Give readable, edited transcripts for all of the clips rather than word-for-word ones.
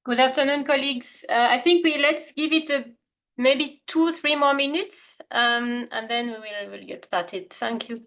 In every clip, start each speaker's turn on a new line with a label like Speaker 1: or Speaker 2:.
Speaker 1: Good afternoon, colleagues. I think let's give it maybe 2-3 more minutes, and then we'll get started. Thank you.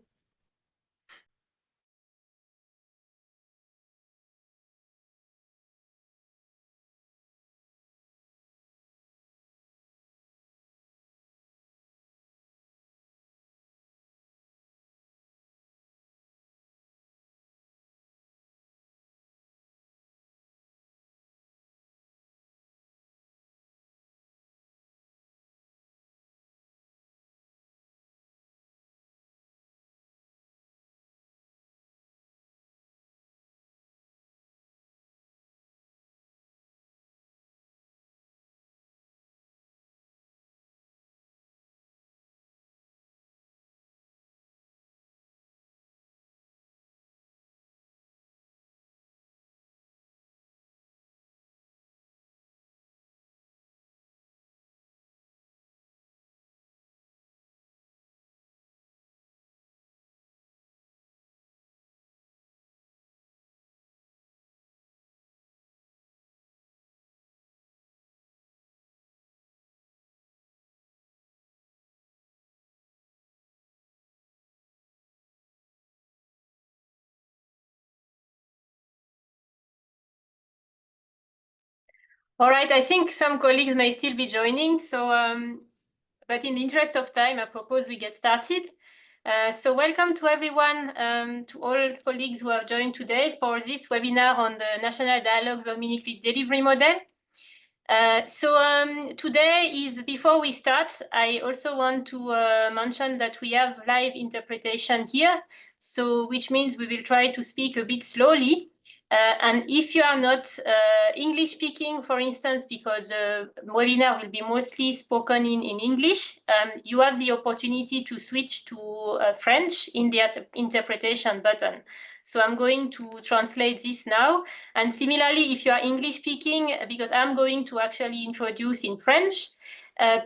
Speaker 1: All right, I think some colleagues may still be joining, so but in the interest of time, I propose we get started. So welcome to everyone, to all colleagues who have joined today for this webinar on the National Dialogues of Minigrid Delivery Model. Today is, before we start, I also want to mention that we have live interpretation here, so which means we will try to speak a bit slowly. And if you are not English speaking, for instance, because the webinar will be mostly spoken in English, you have the opportunity to switch to French in the interpretation button. So I'm going to translate this now. And similarly, if you are English speaking, because I'm going to actually introduce in French,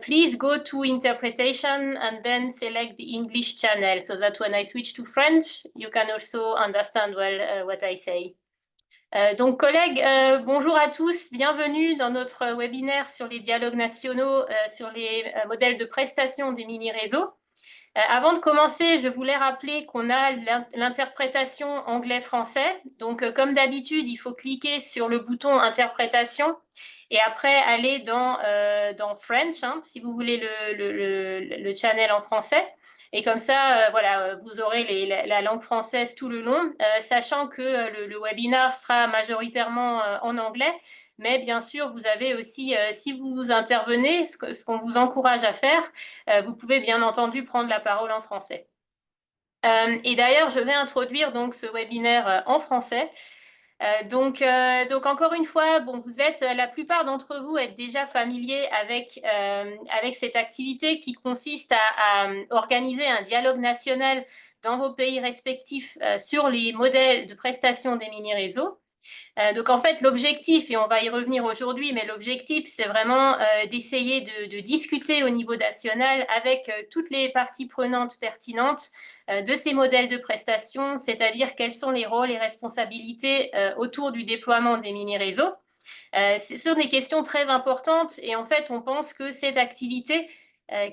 Speaker 1: please go to interpretation and then select the English channel so that when I switch to French, you can also understand well what I say. Donc, collègues, bonjour à tous, bienvenue dans notre webinaire sur les dialogues nationaux, sur les modèles de prestation des mini-réseaux. Avant de commencer, je voulais rappeler qu'on a l'interprétation anglais-français. Donc, comme d'habitude, il faut cliquer sur le bouton interprétation et après aller dans French, hein, si vous voulez le channel en français. Et comme ça, voilà, vous aurez la langue française tout le long, sachant que le webinar sera majoritairement en anglais. Mais bien sûr, vous avez aussi, si vous intervenez, ce qu'on vous encourage à faire, vous pouvez bien entendu prendre la parole en français. Et d'ailleurs, je vais introduire donc ce webinaire en français. Donc encore une fois, bon, la plupart d'entre vous êtes déjà familiers avec cette activité qui consiste à organiser un dialogue national dans vos pays respectifs sur les modèles de prestation des mini-réseaux. Donc en fait, l'objectif, et on va y revenir aujourd'hui, mais l'objectif, c'est vraiment d'essayer de discuter au niveau national avec toutes les parties prenantes pertinentes de ces modèles de prestation, c'est-à-dire quels sont les rôles et responsabilités autour du déploiement des mini-réseaux. Ce sont des questions très importantes et en fait, on pense que cette activité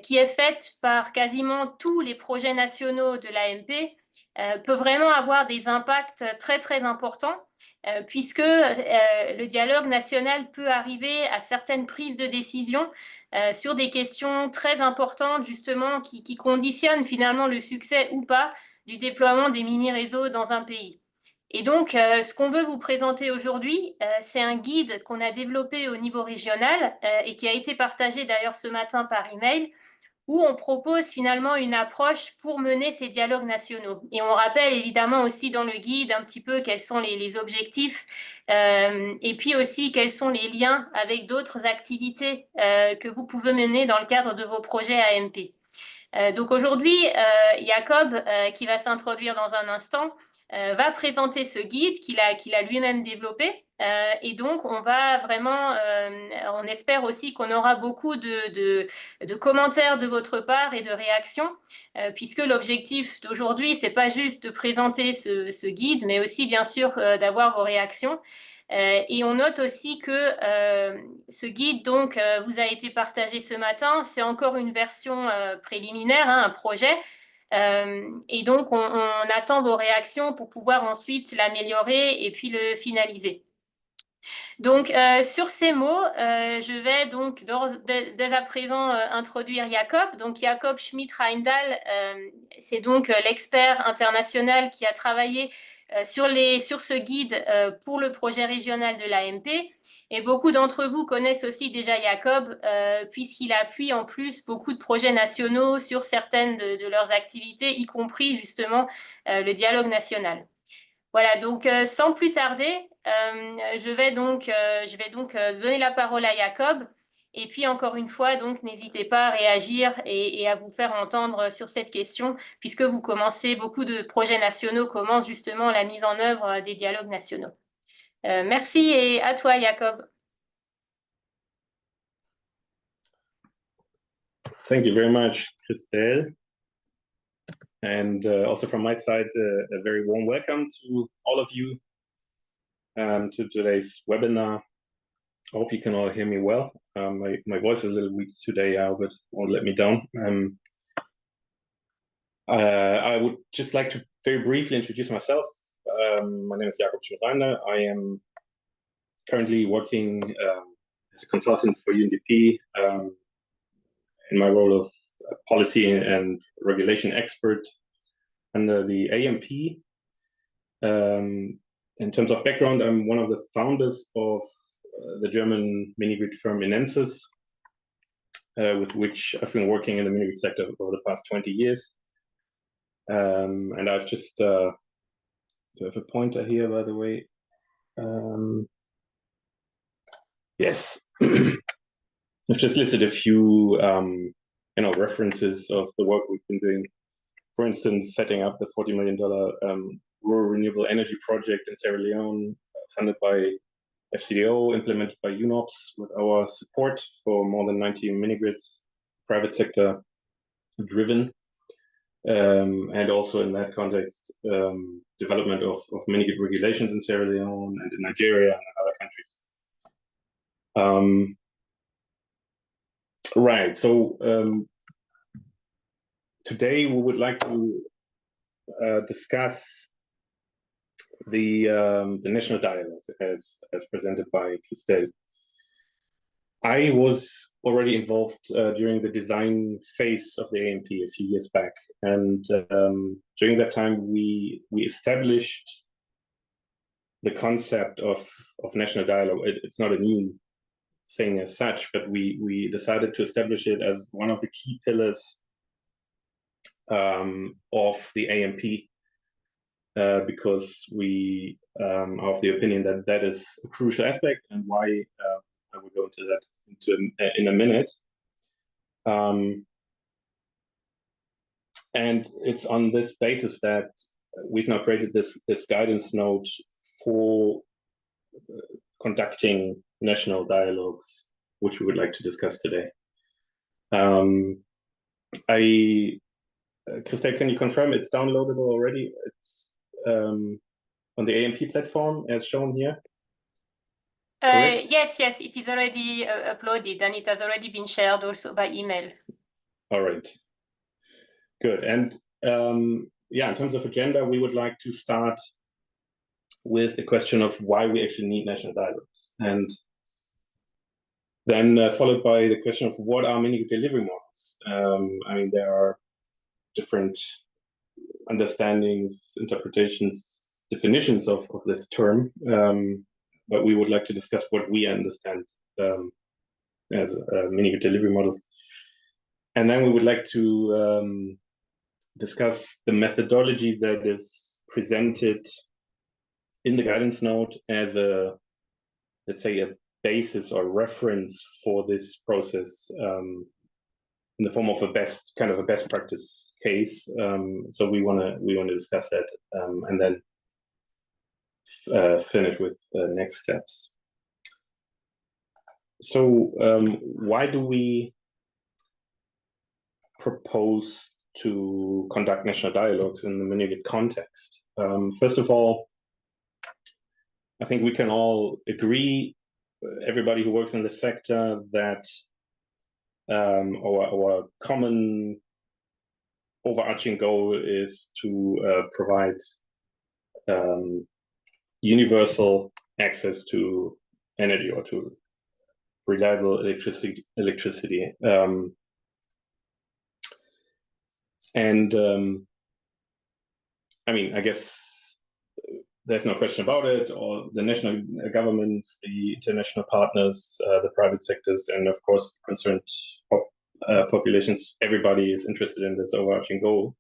Speaker 1: qui est faite par quasiment tous les projets nationaux de l'AMP peut vraiment avoir des impacts très, très importants puisque le dialogue national peut arriver à certaines prises de décision sur des questions très importantes, justement, qui conditionnent finalement le succès ou pas du déploiement des mini-réseaux dans un pays. Et donc, ce qu'on veut vous présenter aujourd'hui, c'est un guide qu'on a développé au niveau régional et qui a été partagé d'ailleurs ce matin par email, où on propose finalement une approche pour mener ces dialogues nationaux. Et on rappelle évidemment aussi dans le guide un petit peu quels sont les objectifs et puis aussi quels sont les liens avec d'autres activités que vous pouvez mener dans le cadre de vos projets AMP. Donc aujourd'hui, Jacob, qui va s'introduire dans un instant, va présenter ce guide qu'il a lui-même développé. Et donc, on va vraiment, on espère aussi qu'on aura beaucoup de commentaires de votre part et de réactions, puisque l'objectif d'aujourd'hui, c'est pas juste de présenter ce guide, mais aussi, bien sûr, d'avoir vos réactions. Et on note aussi que ce guide donc vous a été partagé ce matin. C'est encore une version préliminaire, hein, un projet. Et donc on attend vos réactions pour pouvoir ensuite l'améliorer et puis le finaliser. Donc, sur ces mots, je vais donc dès à présent introduire Jacob. Donc, Jacob Schmidt-Reindl, c'est donc l'expert international qui a travaillé sur ce guide pour le projet régional de l'AMP. Et beaucoup d'entre vous connaissent aussi déjà Jacob, puisqu'il appuie en plus beaucoup de projets nationaux sur certaines de leurs activités, y compris justement le dialogue national. Voilà, donc sans plus tarder, je vais donc donner la parole à Jacob. Et puis encore une fois, donc n'hésitez pas à réagir et à vous faire entendre sur cette question, puisque vous commencez, beaucoup de projets nationaux commencent justement la mise en œuvre des dialogues nationaux. Merci et à toi, Jacob.
Speaker 2: Thank you very much, Christelle. And also from my side, a very warm welcome to all of you to today's webinar. I hope you can all hear me well. My voice is a little weak today, Albert won't let me down. I would just like to very briefly introduce myself. My name is Jakob Schmidt-Reindl. I am currently working as a consultant for UNDP in my role of policy and regulation expert under the AMP. In terms of background, I'm one of the founders of the German Minigrid firm Inensis, with which I've been working in the Minigrid sector over the past 20 years. And I've just, I have a pointer here, by the way. Yes, I've just listed a few, references of the work we've been doing. For instance, setting up the $40 million rural renewable energy project in Sierra Leone, funded by FCDO, implemented by UNOPS with our support for more than 90 minigrids, private sector driven. And also in that context, development of minigrid regulations in Sierra Leone and in Nigeria and other countries. Right, so today we would like to discuss the national dialogues as presented by Christelle. I was already involved during the design phase of the AMP a few years back, and during that time we established the concept of national dialogue. It's not a new thing as such, but we decided to establish it as one of the key pillars of the AMP, because we are of the opinion that that is a crucial aspect, and why I will go into that in a minute. And it's on this basis that we've now created this guidance note for conducting national dialogues, which we would like to discuss today. Christelle, can you confirm it's downloadable already? It's on the AMP platform as shown here?
Speaker 1: Yes, it is already uploaded, and it has already been shared also by email.
Speaker 2: All right, good. And in terms of agenda, we would like to start with the question of why we actually need national dialogues, and then followed by the question of what are mini delivery models. I mean, there are different understandings, interpretations, definitions of this term, but we would like to discuss what we understand as Minigrid delivery models. And then we would like to discuss the methodology that is presented in the guidance note as a, let's say, a basis or reference for this process in the form of a best practice case. So we want to discuss that and then finish with next steps. So why do we propose to conduct national dialogues in the Minigrid context? First of all, I think we can all agree, everybody who works in the sector, that our common overarching goal is to provide universal access to energy or to reliable electricity. I mean, I guess there's no question about it. All the national governments, the international partners, the private sectors, and of course concerned populations, everybody is interested in this overarching goal.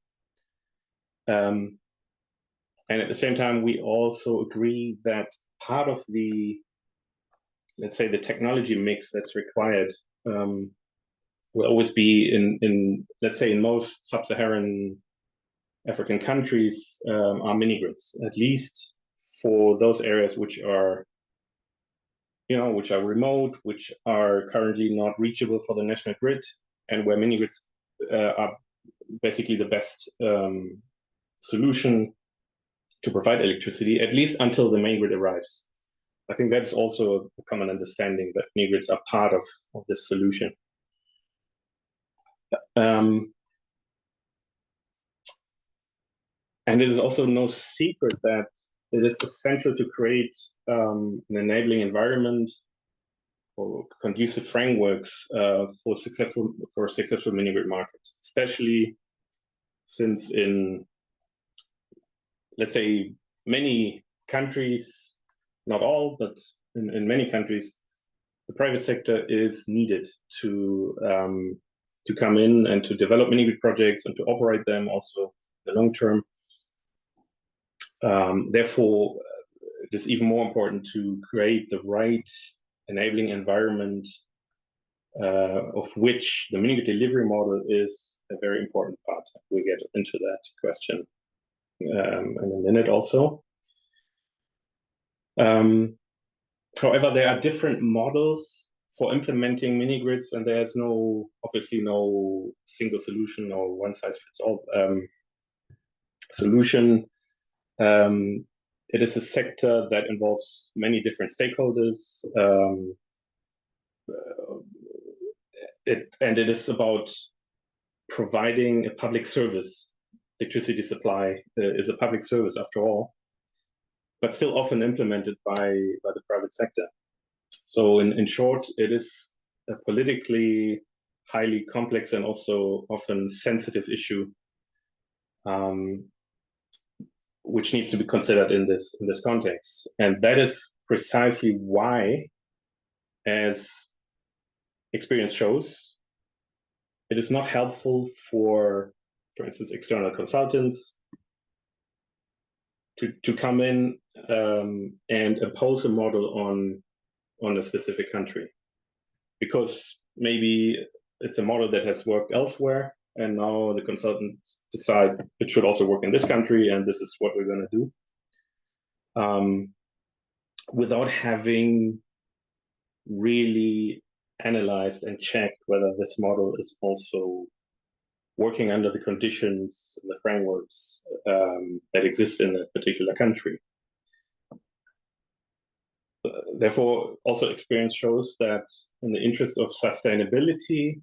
Speaker 2: And at the same time, we also agree that part of the, let's say, the technology mix that's required will always be in let's say, in most sub-Saharan African countries are mini-grids, at least for those areas which are, which are remote, which are currently not reachable for the national grid, and where mini-grids are basically the best solution to provide electricity, at least until the main grid arrives. I think that is also a common understanding that mini-grids are part of this solution. And it is also no secret that it is essential to create an enabling environment or conducive frameworks for successful mini-grid markets, especially since in, let's say, many countries, not all, but in many countries, the private sector is needed to come in and to develop mini-grid projects and to operate them also in the long term. Therefore, it is even more important to create the right enabling environment, of which the mini-grid delivery model is a very important part. We'll get into that question in a minute also. However, there are different models for implementing mini-grids, and there's obviously no single solution or one-size-fits-all solution. It is a sector that involves many different stakeholders, and it is about providing a public service. Electricity supply is a public service after all, but still often implemented by the private sector. So in short, it is a politically highly complex and also often sensitive issue, which needs to be considered in this context. And that is precisely why, as experience shows, it is not helpful for instance, external consultants to come in and impose a model on a specific country, because maybe it's a model that has worked elsewhere, and now the consultants decide it should also work in this country, and this is what we're going to do, without having really analyzed and checked whether this model is also working under the conditions, the frameworks that exist in a particular country. Therefore, also experience shows that in the interest of sustainability,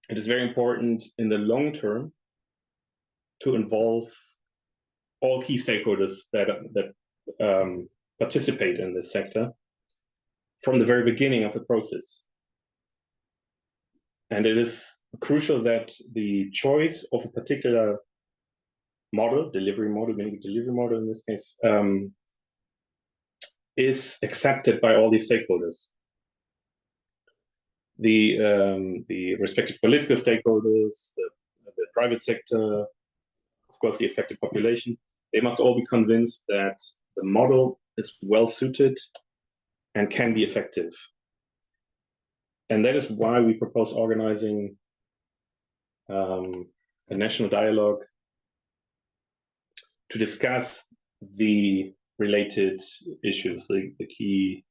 Speaker 2: it is very important in the long term to involve all key stakeholders that participate in this sector from the very beginning of the process. And it is crucial that the choice of a particular delivery model, Minigrid delivery model in this case, is accepted by all these stakeholders. The respective political stakeholders, the private sector, of course, the affected population, they must all be convinced that the model is well suited and can be effective. And that is why we propose organizing a national dialogue to discuss the related issues, the key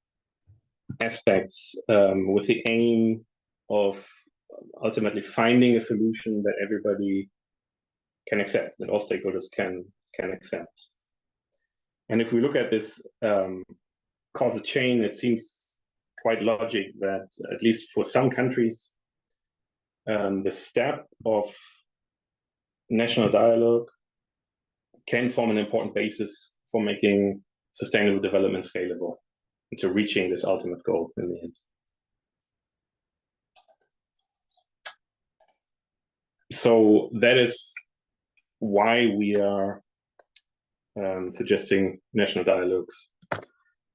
Speaker 2: aspects, with the aim of ultimately finding a solution that everybody can accept, that all stakeholders can accept. And if we look at this causal chain, it seems quite logic that, at least for some countries, the step of national dialogue can form an important basis for making sustainable development scalable and to reaching this ultimate goal in the end. So that is why we are suggesting national dialogues.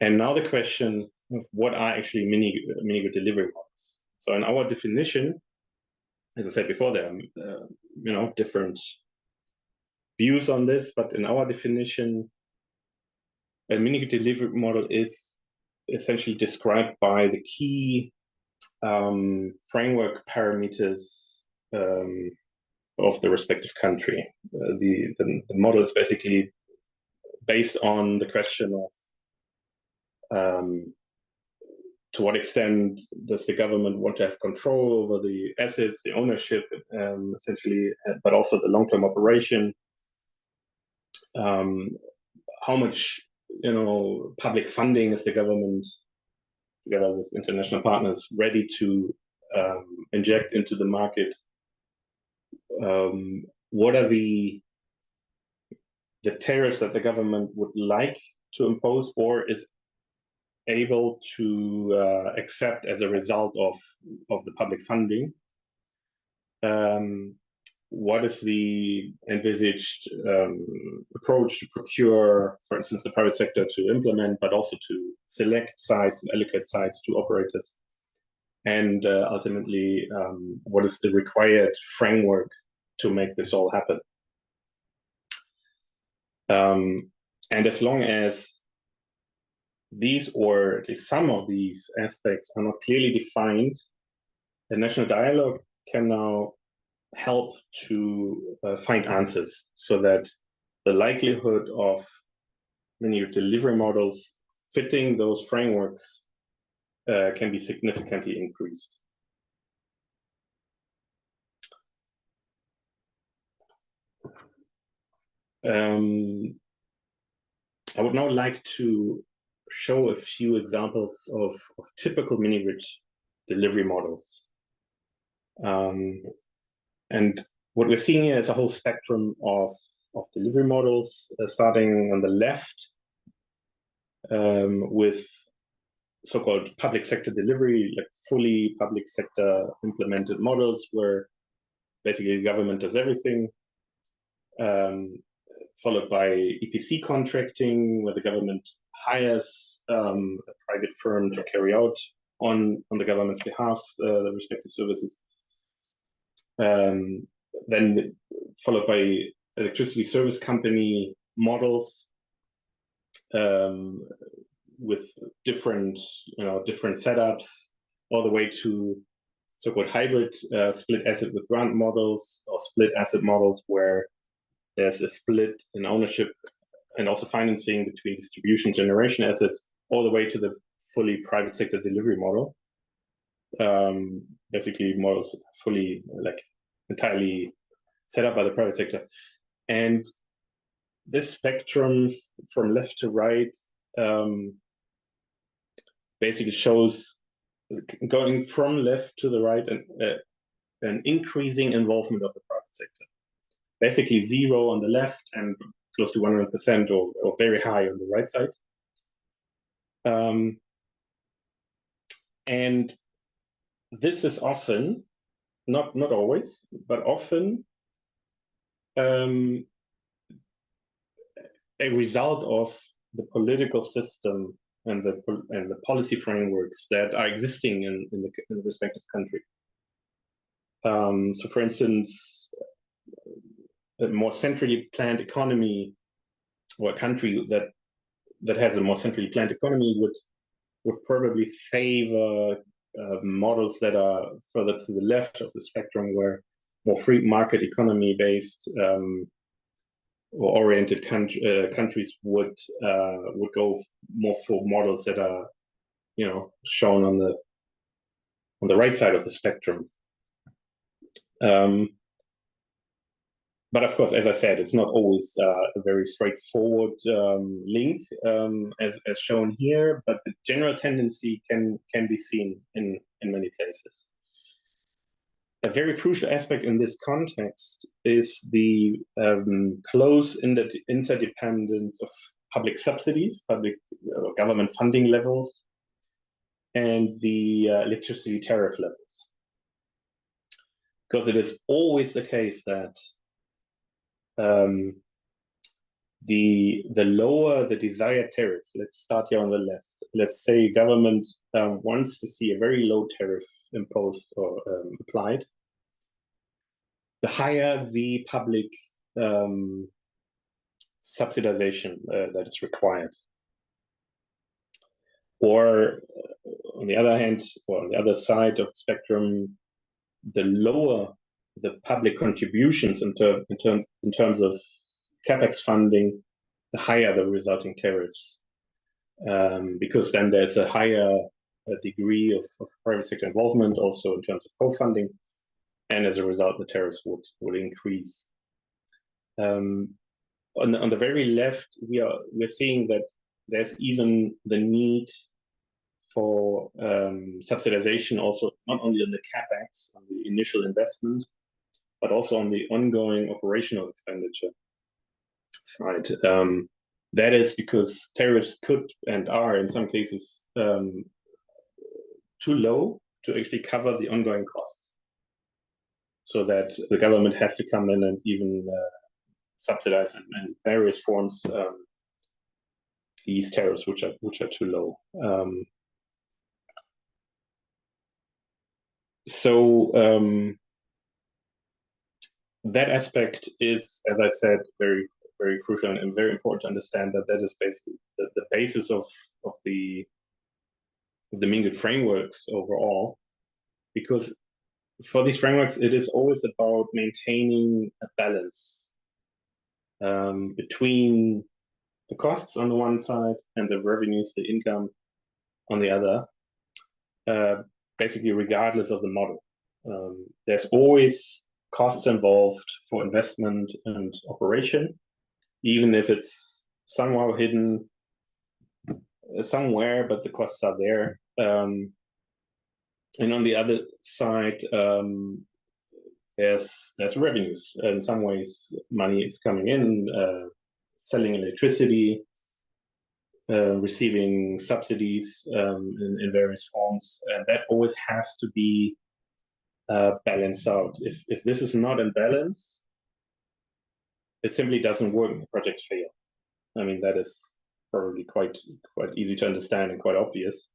Speaker 2: And now the question of what are actually Minigrid delivery models. So in our definition, as I said before, there are different views on this, but in our definition, a Minigrid delivery model is essentially described by the key framework parameters of the respective country. The model is basically based on the question of to what extent does the government want to have control over the assets, the ownership, essentially, but also the long-term operation. How much public funding is the government, together with international partners, ready to inject into the market? What are the tariffs that the government would like to impose or is able to accept as a result of the public funding? What is the envisaged approach to procure, for instance, the private sector to implement, but also to select sites and allocate sites to operators? And ultimately, what is the required framework to make this all happen? And as long as these, or at least some of these aspects, are not clearly defined, the national dialogue can now help to find answers so that the likelihood of many delivery models fitting those frameworks can be significantly increased. I would now like to show a few examples of typical Minigrid delivery models. And what we're seeing here is a whole spectrum of delivery models, starting on the left with so-called public sector delivery, like fully public sector implemented models where basically the government does everything, followed by EPC contracting, where the government hires a private firm to carry out on the government's behalf the respective services. Then followed by electricity service company models with different setups, all the way to so-called hybrid split asset with grant models, or split asset models where there's a split in ownership and also financing between distribution generation assets, all the way to the fully private sector delivery model. Basically models fully, entirely set up by the private sector. And this spectrum from left to right basically shows, going from left to the right, an increasing involvement of the private sector. Basically 0 on the left and close to 100% or very high on the right side. And this is often, not always, but often a result of the political system and the policy frameworks that are existing in the respective country. So, for instance, a more centrally planned economy, or a country that has a more centrally planned economy would probably favor models that are further to the left of the spectrum, where more free market economy based or oriented countries would go more for models that are, shown on the right side of the spectrum. But of course, as I said, it's not always a very straightforward link, as shown here. But the general tendency can be seen in many places. A very crucial aspect in this context is the close interdependence of public subsidies, public government funding levels, and the electricity tariff levels. Because it is always the case that the lower the desired tariff, let's start here on the left. Let's say government wants to see a very low tariff imposed or applied. The higher the public subsidization that is required. Or on the other hand, or on the other side of the spectrum, the lower the public contributions in terms of capex funding, the higher the resulting tariffs, because then there's a higher degree of private sector involvement, also in terms of co-funding, and as a result, the tariffs would increase. On the very left, we're seeing that there's even the need for subsidization, also not only on the capex, on the initial investment, but also on the ongoing operational expenditure side. That is because tariffs could and are in some cases too low to actually cover the ongoing costs, so that the government has to come in and even subsidize in various forms these tariffs which are too low. That aspect is, as I said, very, very crucial and very important to understand that is basically the basis of the Minigrid frameworks overall, because for these frameworks, it is always about maintaining a balance between the costs on the one side and the revenues, the income on the other, basically regardless of the model. There's always costs involved for investment and operation, even if it's somehow hidden somewhere, but the costs are there. And on the other side, there's revenues. In some ways, money is coming in, selling electricity, receiving subsidies in various forms, and that always has to be balanced out. If this is not in balance, it simply doesn't work. The projects fail. I mean, that is probably quite easy to understand and quite obvious.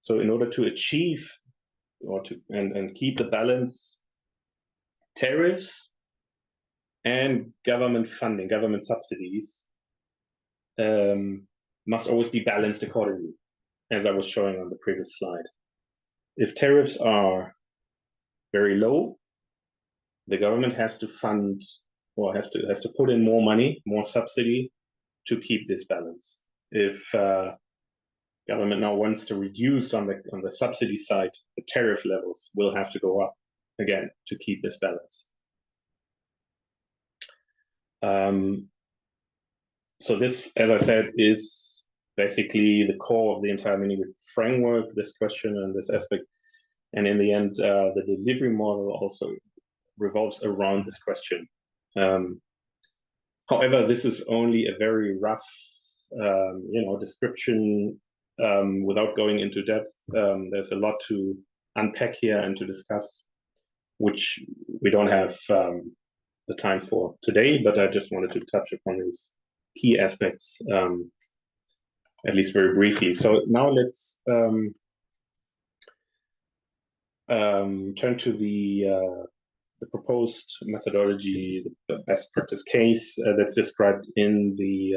Speaker 2: So in order to achieve or and keep the balance, tariffs and government funding, government subsidies must always be balanced accordingly, as I was showing on the previous slide. If tariffs are very low, the government has to fund or has to put in more money, more subsidy to keep this balance. If government now wants to reduce on the subsidy side, the tariff levels will have to go up again to keep this balance. So this, as I said, is basically the core of the entire Minigrid framework, this question and this aspect. And in the end, the delivery model also revolves around this question. However, this is only a very rough, description without going into depth. There's a lot to unpack here and to discuss, which we don't have the time for today, but I just wanted to touch upon these key aspects, at least very briefly. So now let's turn to the proposed methodology, the best practice case that's described in the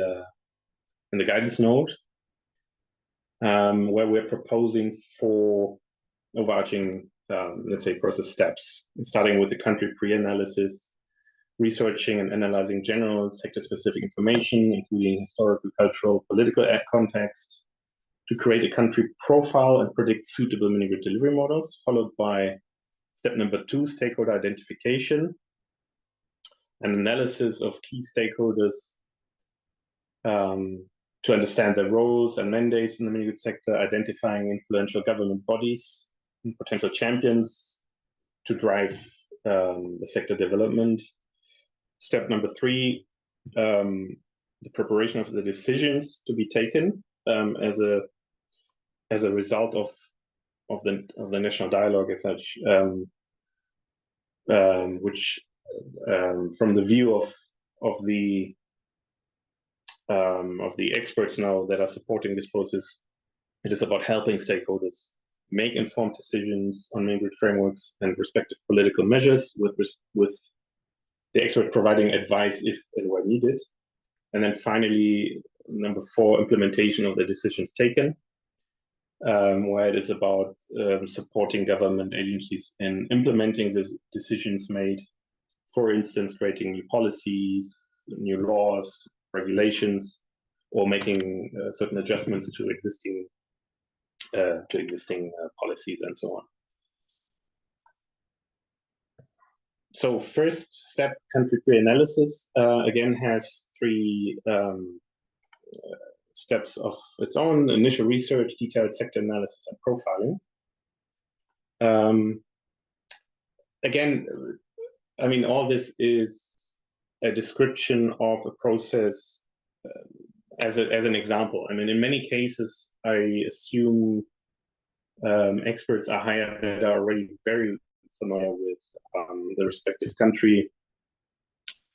Speaker 2: guidance note, where we're proposing 4 overarching, let's say, process steps, starting with the country pre-analysis, researching and analyzing general sector-specific information, including historical, cultural, political context, to create a country profile and predict suitable mini-grid delivery models, followed by step number 2, stakeholder identification and analysis of key stakeholders to understand their roles and mandates in the mini-grid sector, identifying influential government bodies and potential champions to drive the sector development. Step number 3, the preparation of the decisions to be taken as a result of the national dialogue as such, which from the view of the experts now that are supporting this process, it is about helping stakeholders make informed decisions on mini-grid frameworks and respective political measures, with the expert providing advice if and where needed. And then finally, number 4, implementation of the decisions taken, where it is about supporting government agencies in implementing the decisions made, for instance, creating new policies, new laws, regulations, or making certain adjustments to existing policies and so on. So first step, country pre-analysis, again has 3 steps of its own: initial research, detailed sector analysis, and profiling. Again, I mean, all this is a description of a process as an example. I mean, in many cases, I assume experts are hired that are already very familiar with the respective country,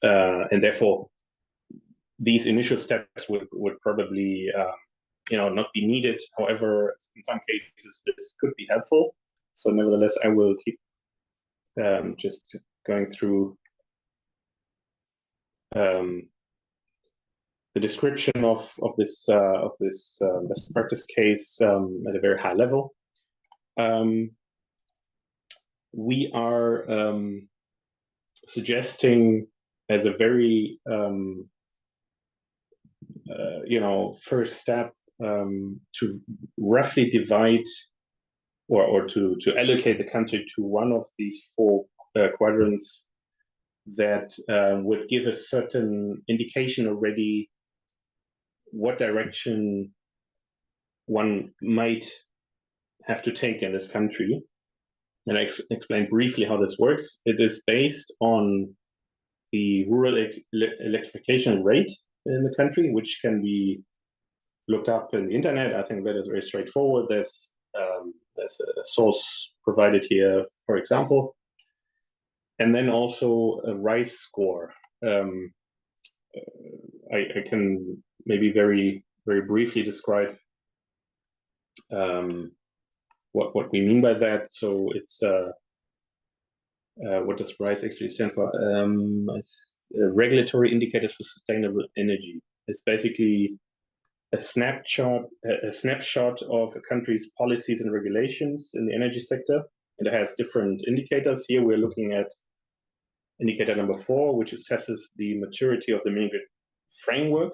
Speaker 2: and therefore these initial steps would probably not be needed. However, in some cases this could be helpful. So nevertheless, I will keep just going through the description of this best practice case at a very high level. We are suggesting as a very first step to roughly divide or to allocate the country to one of these 4 quadrants that would give a certain indication already what direction one might have to take in this country. And I explain briefly how this works. It is based on the rural electrification rate in the country, which can be looked up in the internet. I think that is very straightforward. There's a source provided here, for example. And then also a RISE score. I can maybe very, very briefly describe what we mean by that. So it's what does RISE actually stand for? Regulatory Indicators for Sustainable Energy. It's basically a snapshot of a country's policies and regulations in the energy sector. And it has different indicators. Here we're looking at indicator number 4, which assesses the maturity of the mini-grid framework.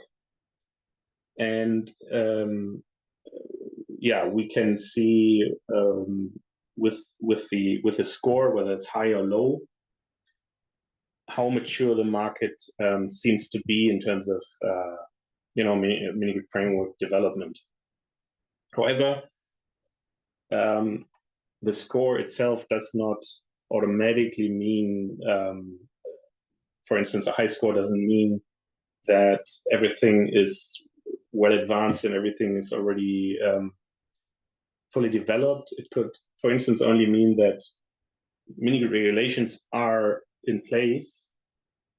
Speaker 2: And we can see with the score, whether it's high or low, how mature the market seems to be in terms of mini-grid framework development. However, the score itself does not automatically mean, for instance, a high score doesn't mean that everything is well advanced and everything is already fully developed. It could, for instance, only mean that mini-grid regulations are in place,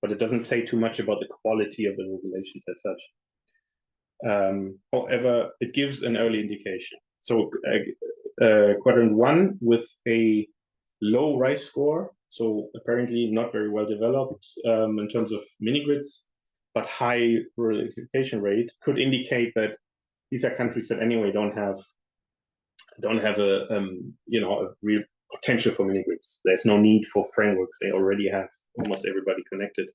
Speaker 2: but it doesn't say too much about the quality of the regulations as such. However, it gives an early indication. So quadrant 1 with a low rice score, so apparently not very well developed in terms of mini-grids, but high rural electrification rate, could indicate that these are countries that anyway don't have a a real potential for mini-grids. There's no need for frameworks. They already have almost everybody connected.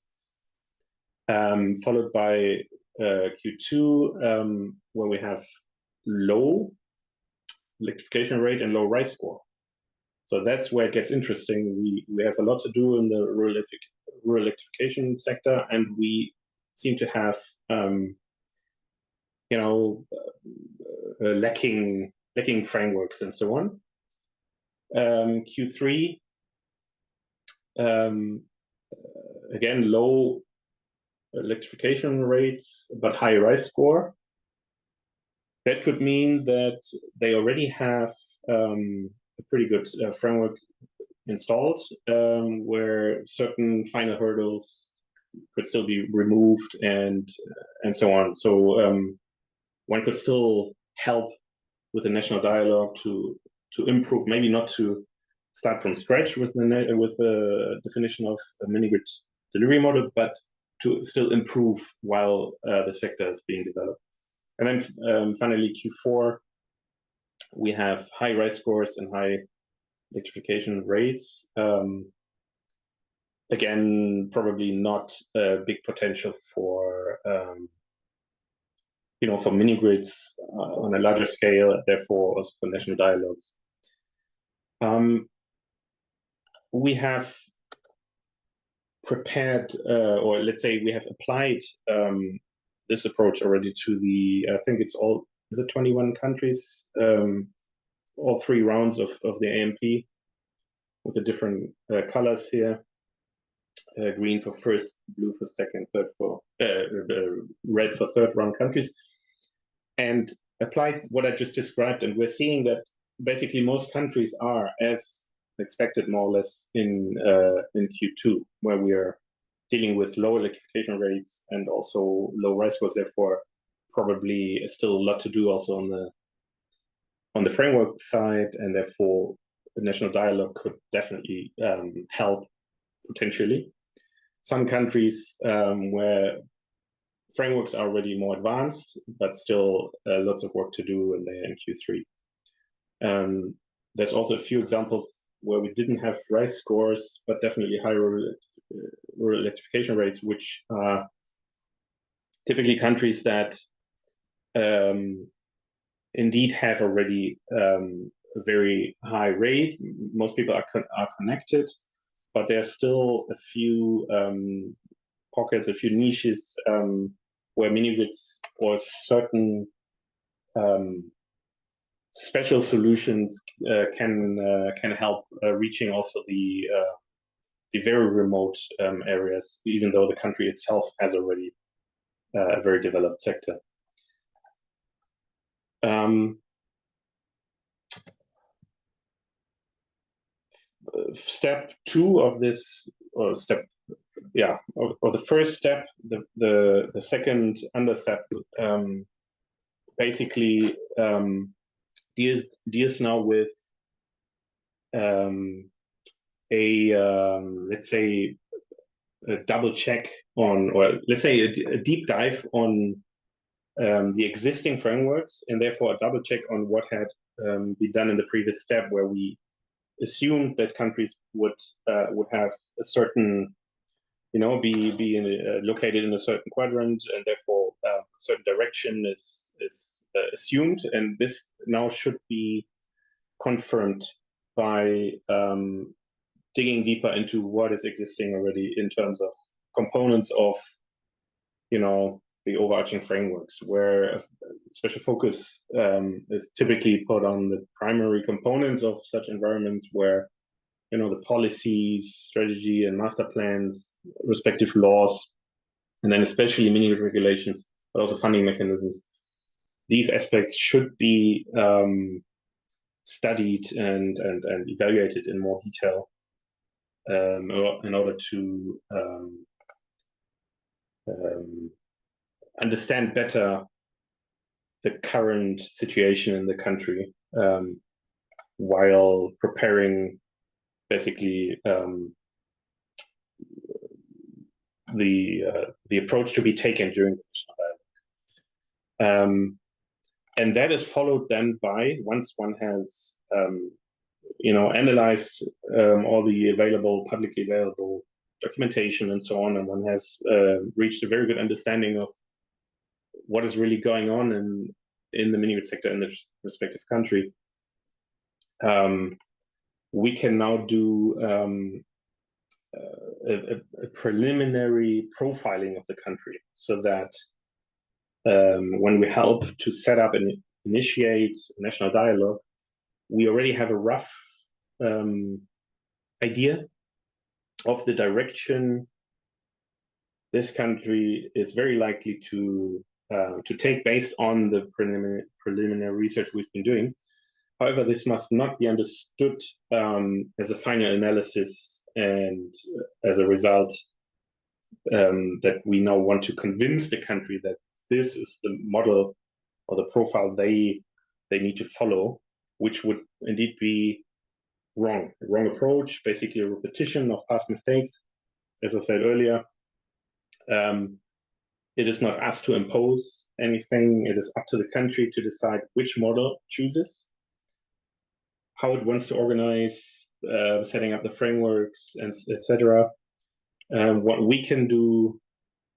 Speaker 2: Followed by Q2, where we have low electrification rate and low rice score. So that's where it gets interesting. We have a lot to do in the rural electrification sector, and we seem to have lacking frameworks and so on. Q3, again, low electrification rates, but high rice score. That could mean that they already have a pretty good framework installed, where certain final hurdles could still be removed and so on. So one could still help with the national dialogue to improve, maybe not to start from scratch with the definition of a mini-grid delivery model, but to still improve while the sector is being developed. And then finally, Q4, we have high rice scores and high electrification rates. Again, probably not a big potential for for mini-grids on a larger scale, therefore also for national dialogues. We have prepared, or let's say we have applied this approach already to I think it's all the 21 countries, all 3 rounds of the AMP with the different colors here. Green for first, blue for second, third for red for third round countries, and applied what I just described. And we're seeing that basically most countries are as expected, more or less, in Q2, where we are dealing with low electrification rates and also low rice scores. Therefore, probably still a lot to do also on the framework side, and therefore the national dialogue could definitely help potentially. Some countries where frameworks are already more advanced, but still lots of work to do in Q3. There's also a few examples where we didn't have rice scores, but definitely high rural electrification rates, which are typically countries that indeed have already a very high rate. Most people are connected, but there are still a few pockets, a few niches where mini-grids or certain special solutions can help reaching also the very remote areas, even though the country itself has already a very developed sector. Step 2 of this, or the first step, the second understep, basically deals now with let's say a double check on, or let's say a deep dive on the existing frameworks, and therefore a double check on what had been done in the previous step, where we assumed that countries would have a certain, be located in a certain quadrant, and therefore a certain direction is assumed, and this now should be confirmed by digging deeper into what is existing already in terms of components of, the overarching frameworks, where a special focus is typically put on the primary components of such environments, where the policies, strategy, and master plans, respective laws, and then especially mini regulations, but also funding mechanisms. These aspects should be studied and evaluated in more detail in order to understand better the current situation in the country while preparing basically the approach to be taken during the national dialogue. And that is followed then by, once one has analyzed all the publicly available documentation and so on, and one has reached a very good understanding of what is really going on in the Minigrid sector in the respective country. We can now do a preliminary profiling of the country, so that when we help to set up and initiate a national dialogue, we already have a rough idea of the direction this country is very likely to take based on the preliminary research we've been doing. However, this must not be understood as a final analysis and as a result that we now want to convince the country that this is the model or the profile they need to follow, which would indeed be wrong. A wrong approach, basically a repetition of past mistakes. As I said earlier, it is not us to impose anything. It is up to the country to decide which model it chooses, how it wants to organize, setting up the frameworks, and etc. What we can do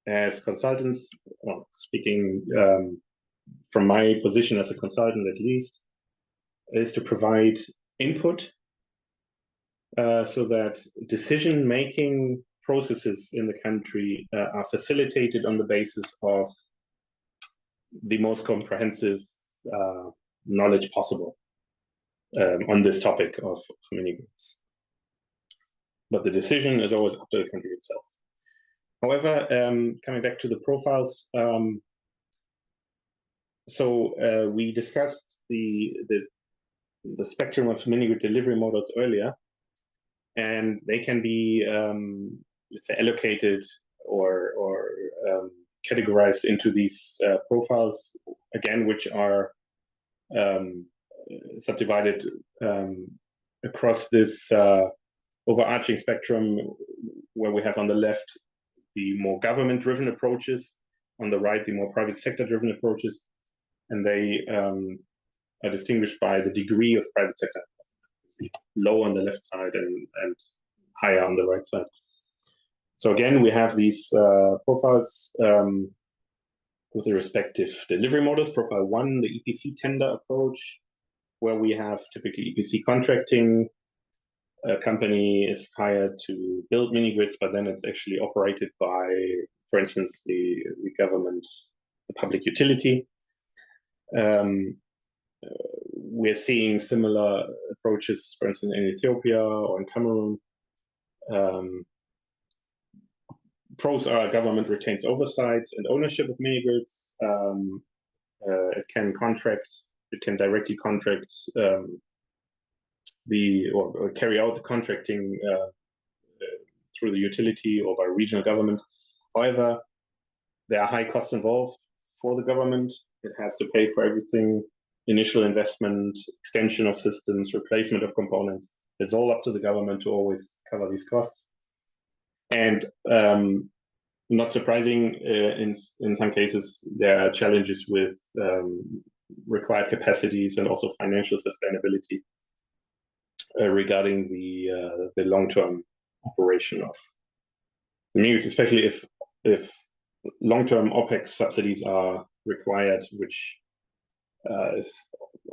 Speaker 2: as consultants, well, speaking from my position as a consultant at least, is to provide input so that decision-making processes in the country are facilitated on the basis of the most comprehensive knowledge possible on this topic of mini-grids. But the decision is always up to the country itself. However, coming back to the profiles, so we discussed the spectrum of mini-grid delivery models earlier, and they can be, let's say, allocated or categorized into these profiles, again, which are subdivided across this overarching spectrum, where we have on the left the more government-driven approaches, on the right the more private sector-driven approaches, and they are distinguished by the degree of private sector, low on the left side and higher on the right side. So again, we have these profiles with the respective delivery models. Profile 1, the EPC tender approach, where we have typically EPC contracting. A company is hired to build mini-grids, but then it's actually operated by, for instance, the government, the public utility. We're seeing similar approaches, for instance, in Ethiopia or in Cameroon. Pros are government retains oversight and ownership of mini-grids. It can directly contract or carry out the contracting through the utility or by regional government. However, there are high costs involved for the government. It has to pay for everything: initial investment, extension of systems, replacement of components. It's all up to the government to always cover these costs. And not surprising, in some cases, there are challenges with required capacities and also financial sustainability regarding the long-term operation of the mini-grids, especially if long-term OPEX subsidies are required, which is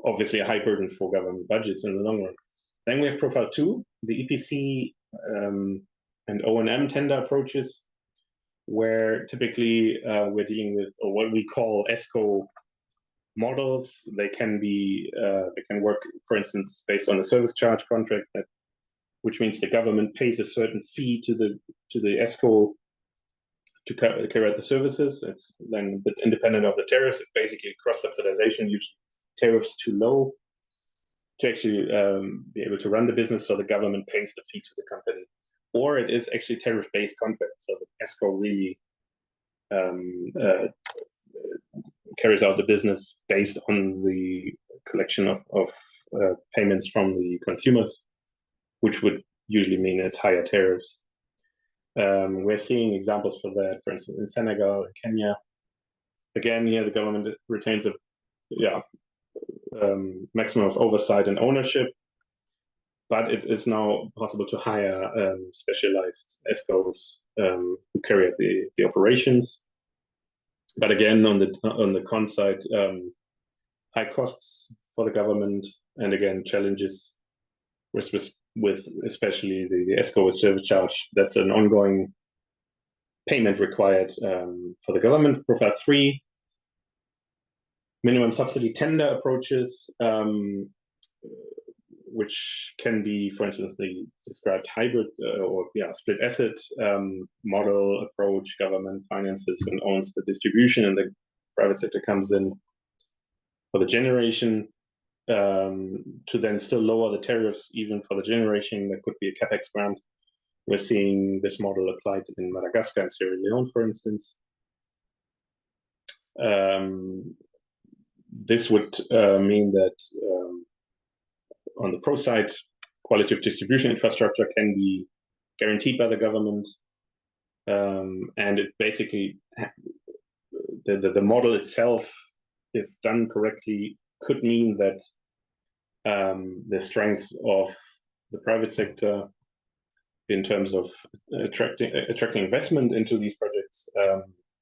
Speaker 2: obviously a high burden for government budgets in the long run. Then we have profile 2, the EPC and O&M tender approaches, where typically we're dealing with what we call ESCO models. They can work, for instance, based on a service charge contract, which means the government pays a certain fee to the ESCO to carry out the services. It's then a bit independent of the tariffs. It's basically cross-subsidization, usually tariffs too low to actually be able to run the business, so the government pays the fee to the company. Or it is actually tariff-based contract, so the ESCO really carries out the business based on the collection of payments from the consumers, which would usually mean it's higher tariffs. We're seeing examples for that, for instance, in Senegal and Kenya. Again, here the government retains a maximum of oversight and ownership, but it is now possible to hire specialized ESCOs who carry out the operations. But again, on the con side, high costs for the government, and again challenges with especially the ESCO service charge. That's an ongoing payment required for the government. Profile 3, minimum subsidy tender approaches, which can be, for instance, the described hybrid or split asset model approach. Government finances and owns the distribution, and the private sector comes in for the generation to then still lower the tariffs even for the generation. There could be a capex grant. We're seeing this model applied in Madagascar and Sierra Leone, for instance. This would mean that on the pro side, quality of distribution infrastructure can be guaranteed by the government, and it basically the model itself, if done correctly, could mean that the strength of the private sector in terms of attracting investment into these projects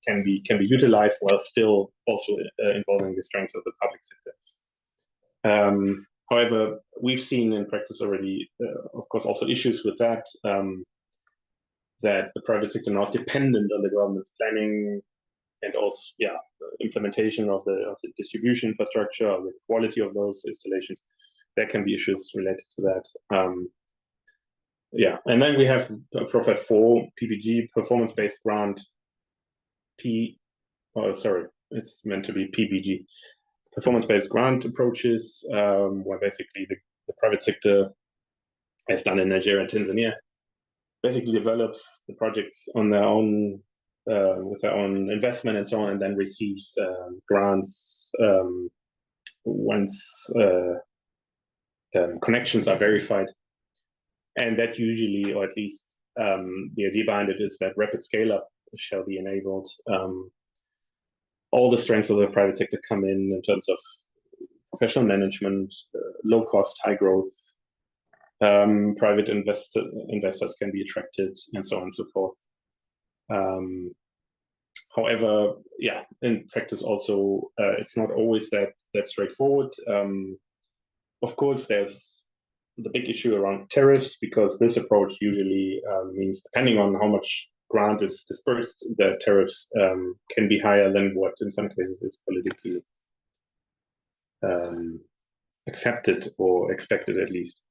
Speaker 2: can be utilized while still also involving the strength of the public sector. However, we've seen in practice already, of course, also issues with that, that the private sector now is dependent on the government's planning and also, implementation of the distribution infrastructure, the quality of those installations. There can be issues related to that. And then we have Profile 4, PBG, performance-based grant, it's meant to be PBG. Performance-based grant approaches, where basically the private sector, as done in Nigeria and Tanzania, basically develops the projects on their own, with their own investment and so on, and then receives grants once connections are verified. And that usually, or at least the idea behind it, is that rapid scale-up shall be enabled. All the strengths of the private sector come in terms of professional management, low cost, high growth, private investors can be attracted, and so on and so forth. However, in practice also, it's not always that straightforward. Of course, there's the big issue around tariffs, because this approach usually means, depending on how much grant is dispersed, the tariffs can be higher than what in some cases is politically accepted or expected, at least.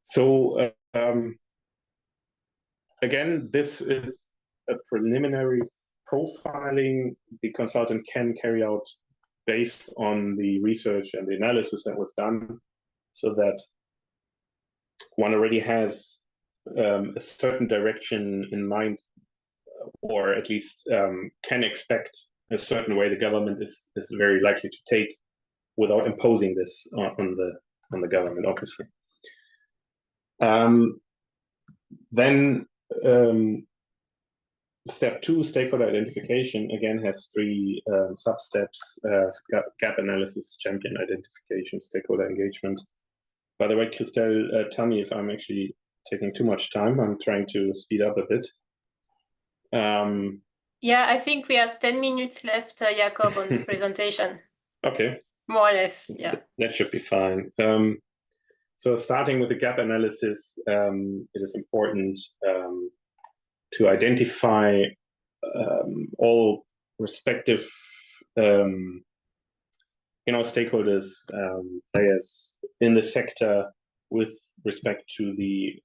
Speaker 2: So again, this is a preliminary profiling the consultant can carry out based on the research and the analysis that was done, so that one already has a certain direction in mind, or at least can expect a certain way the government is very likely to take, without imposing this on the government, obviously. Then step 2, stakeholder identification, again has 3 sub-steps: gap analysis, champion identification, stakeholder engagement. By the way, Christelle, tell me if I'm actually taking too much time. I'm trying to speed up a bit.
Speaker 1: I think we have 10 minutes left, Jakob, on the presentation.
Speaker 2: Okay.
Speaker 1: More or less, yeah.
Speaker 2: That should be fine. So starting with the gap analysis, it is important to identify all respective stakeholders, players in the sector with respect to the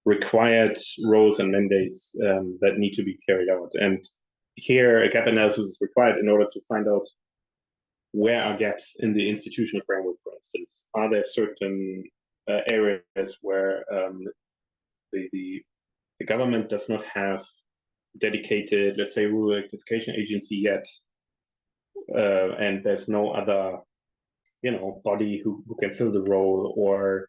Speaker 2: required roles and mandates that need to be carried out. And here a gap analysis is required in order to find out where are gaps in the institutional framework, for instance. Are there certain areas where the government does not have dedicated, let's say, rural electrification agency yet, and there's no other, body who can fill the role, or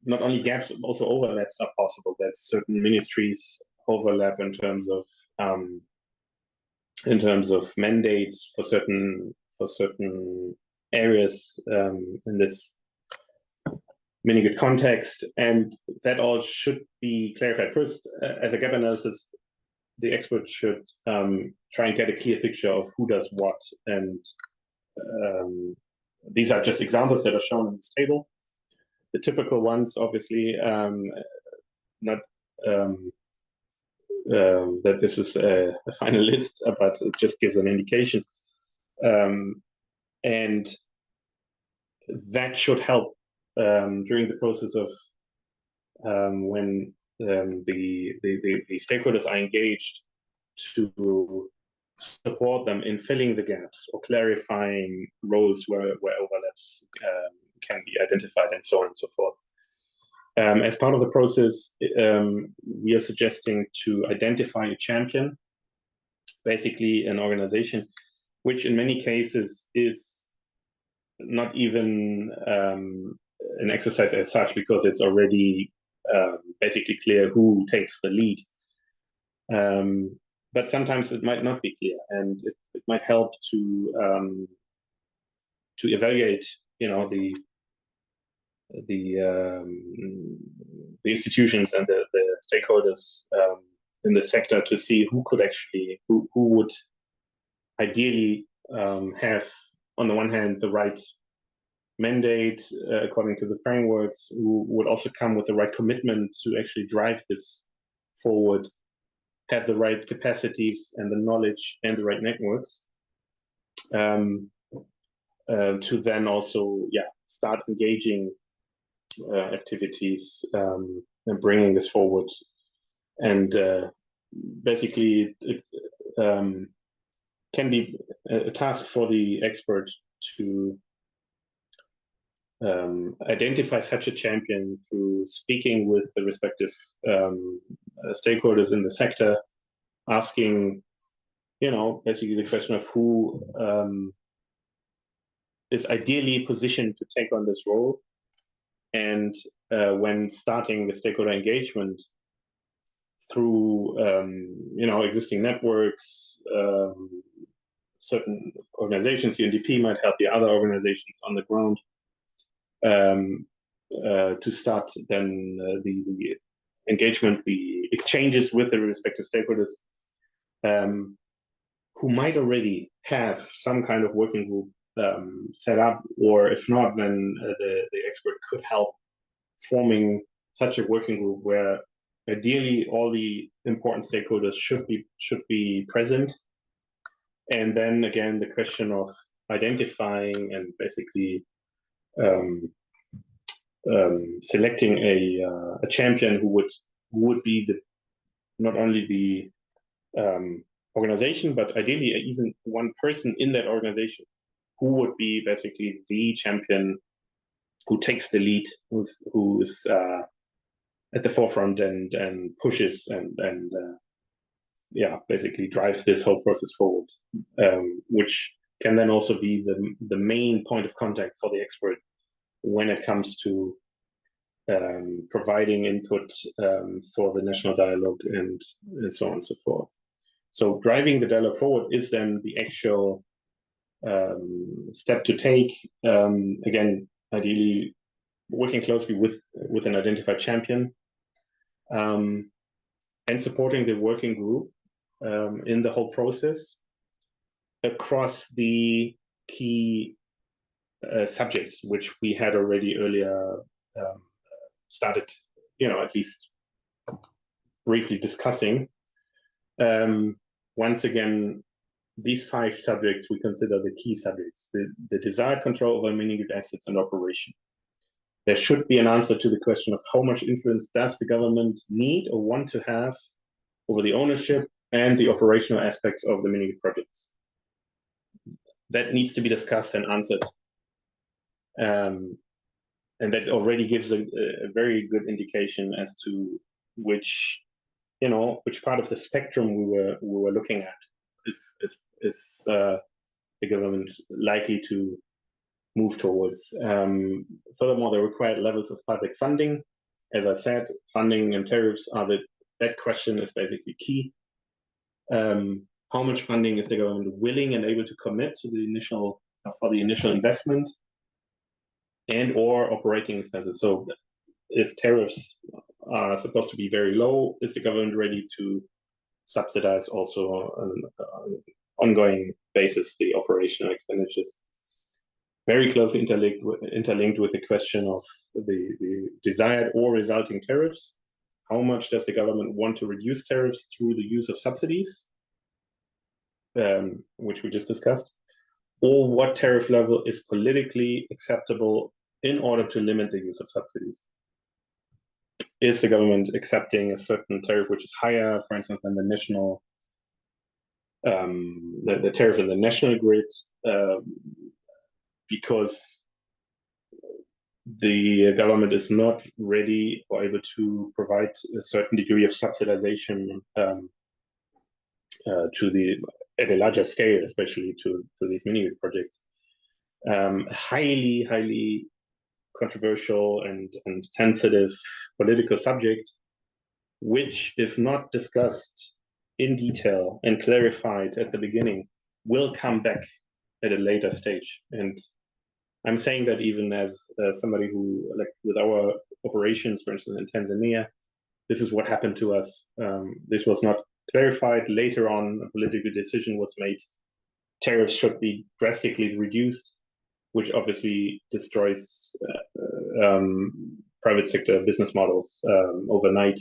Speaker 2: not only gaps, also overlaps are possible. That certain ministries overlap in terms of mandates for certain areas in this Minigrid context, and that all should be clarified. First, as a gap analysis, the expert should try and get a clear picture of who does what, and these are just examples that are shown in this table. The typical ones, obviously, not that this is a final list, but it just gives an indication. And that should help during the process of when the stakeholders are engaged, to support them in filling the gaps or clarifying roles where overlaps can be identified, and so on and so forth. As part of the process, we are suggesting to identify a champion, basically an organization, which in many cases is not even an exercise as such, because it's already basically clear who takes the lead. But sometimes it might not be clear, and it might help to evaluate, the institutions and the stakeholders in the sector, to see who would ideally have, on the one hand, the right mandate according to the frameworks, who would also come with the right commitment to actually drive this forward, have the right capacities and the knowledge and the right networks, to then also start engaging activities and bringing this forward. And basically it can be a task for the expert to identify such a champion through speaking with the respective stakeholders in the sector, asking, basically the question of who is ideally positioned to take on this role. And when starting the stakeholder engagement through, existing networks, certain organizations, UNDP might help the other organizations on the ground, to start then the engagement, the exchanges with the respective stakeholders, who might already have some kind of working group set up, or if not, then the expert could help forming such a working group where ideally all the important stakeholders should be present. And then again, the question of identifying and basically selecting a champion who would be not only the organization, but ideally even one person in that organization who would be basically the champion, who takes the lead, who is at the forefront and pushes and basically drives this whole process forward, which can then also be the main point of contact for the expert when it comes to providing input for the national dialogue and so on and so forth. So driving the dialogue forward is then the actual step to take. Again, ideally working closely with an identified champion, and supporting the working group in the whole process across the key subjects, which we had already earlier started, at least briefly discussing. Once again, these 5 subjects we consider the key subjects: the desired control over Minigrid assets and operation. There should be an answer to the question of how much influence does the government need or want to have over the ownership and the operational aspects of the Minigrid projects. That needs to be discussed and answered. And that already gives a very good indication as to which which part of the spectrum we were looking at is the government likely to move towards. Furthermore, the required levels of public funding. As I said, funding and tariffs are that question is basically key. How much funding is the government willing and able to commit to for the initial investment and or operating expenses? So if tariffs are supposed to be very low, is the government ready to subsidize also on an ongoing basis the operational expenditures? Very closely interlinked with the question of the desired or resulting tariffs. How much does the government want to reduce tariffs through the use of subsidies, which we just discussed, or what tariff level is politically acceptable in order to limit the use of subsidies? Is the government accepting a certain tariff which is higher, for instance, than the national, the tariff in the national grid, because the government is not ready or able to provide a certain degree of subsidization at a larger scale, especially to these mini-grid projects. Highly controversial and sensitive political subject, which, if not discussed in detail and clarified at the beginning, will come back at a later stage. And I'm saying that even as somebody who, like with our operations, for instance, in Tanzania, this is what happened to us. This was not clarified. Later on, a political decision was made. Tariffs should be drastically reduced, which obviously destroys private sector business models overnight.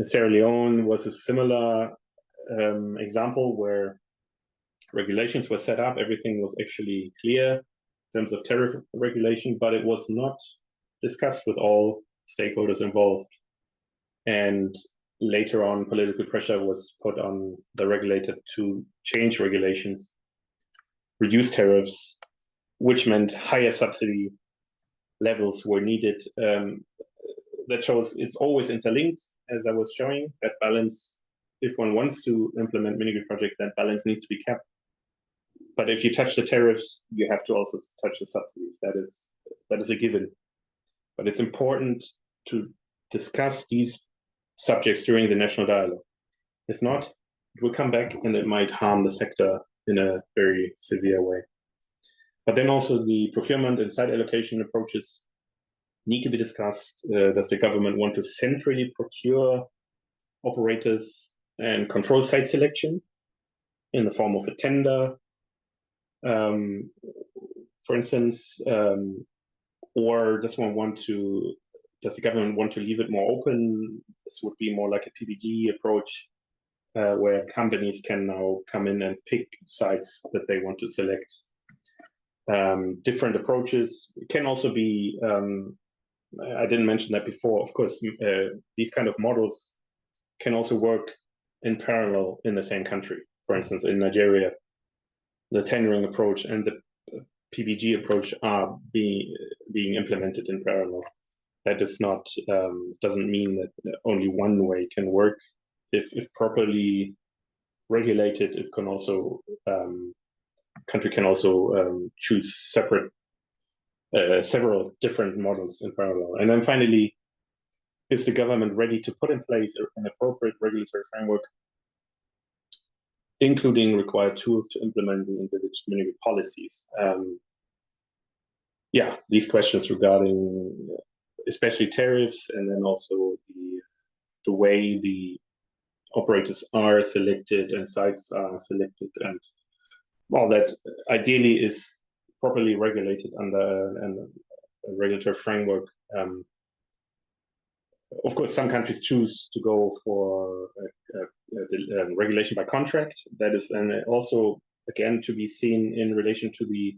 Speaker 2: Sierra Leone was a similar example where regulations were set up. Everything was actually clear in terms of tariff regulation, but it was not discussed with all stakeholders involved. And later on, political pressure was put on the regulator to change regulations, reduce tariffs, which meant higher subsidy levels were needed. That shows it's always interlinked, as I was showing. That balance, if one wants to implement mini-grid projects, that balance needs to be kept. But if you touch the tariffs, you have to also touch the subsidies. That is a given. But it's important to discuss these subjects during the national dialogue. If not, it will come back and it might harm the sector in a very severe way. But then also the procurement and site allocation approaches need to be discussed. Does the government want to centrally procure operators and control site selection in the form of a tender, for instance, or does the government want to leave it more open? This would be more like a PPG approach, where companies can now come in and pick sites that they want to select. Different approaches. It can also be, I didn't mention that before, of course, these kind of models can also work in parallel in the same country. For instance, in Nigeria, the tendering approach and the PPG approach are being implemented in parallel. That does not doesn't mean that only one way can work. If properly regulated, it can also country can also choose several different models in parallel. And then finally, is the government ready to put in place an appropriate regulatory framework, including required tools to implement the envisaged mini-grid policies? These questions regarding especially tariffs, and then also the way the operators are selected and sites are selected, and all that ideally is properly regulated under a regulatory framework. Of course, some countries choose to go for regulation by contract. That is also, again, to be seen in relation to the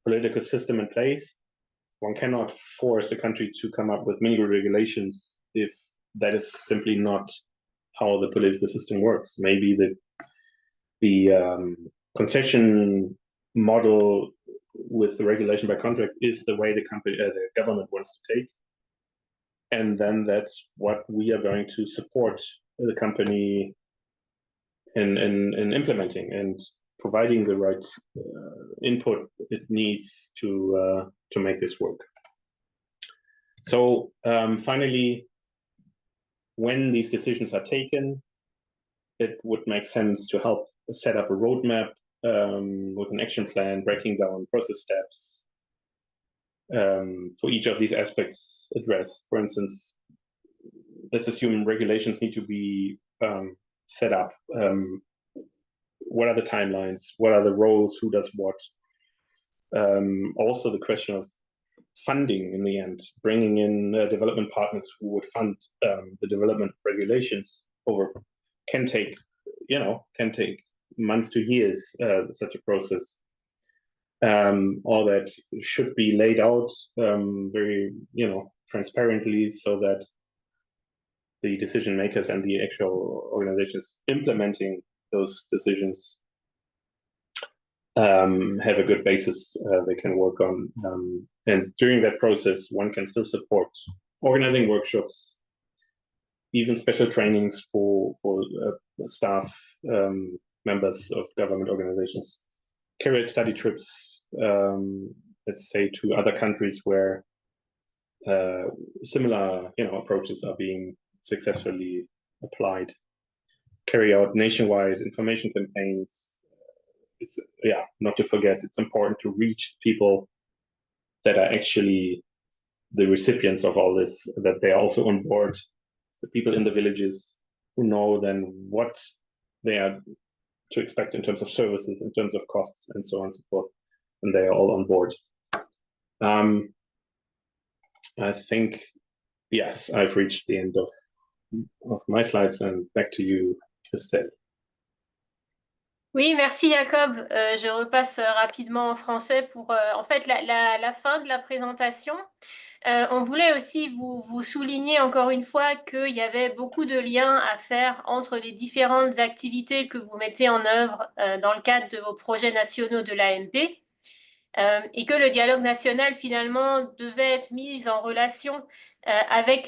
Speaker 2: political system in place. One cannot force a country to come up with mini-grid regulations if that is simply not how the political system works. Maybe the concession model with the regulation by contract is the way the government wants to take, and then that's what we are going to support the company in implementing and providing the right input it needs to make this work. So finally, when these decisions are taken, it would make sense to help set up a roadmap with an action plan, breaking down process steps for each of these aspects addressed. For instance, let's assume regulations need to be set up. What are the timelines? What are the roles? Who does what? Also, the question of funding in the end, bringing in development partners who would fund the development regulations over can take months to years. Such a process. All that should be laid out very transparently, so that the decision makers and the actual organizations implementing those decisions have a good basis they can work on. And during that process, one can still support organizing workshops, even special trainings for staff, members of government organizations, carry out study trips, let's say, to other countries where similar approaches are being successfully applied, carry out nationwide information campaigns. Not to forget, it's important to reach people that are actually the recipients of all this, that they are also on board, the people in the villages who know then what they are to expect in terms of services, in terms of costs, and so on and so forth, and they are all on board. I think, yes, I've reached the end of my slides, and back to you, Christelle.
Speaker 1: Oui, merci Jacob. Je repasse rapidement en français pour en fait la fin de la présentation. On voulait aussi vous souligner encore une fois qu'il y avait beaucoup de liens à faire entre les différentes activités que vous mettez en œuvre dans le cadre de vos projets nationaux de l'AMP. Et que le dialogue national finalement devait être mis en relation avec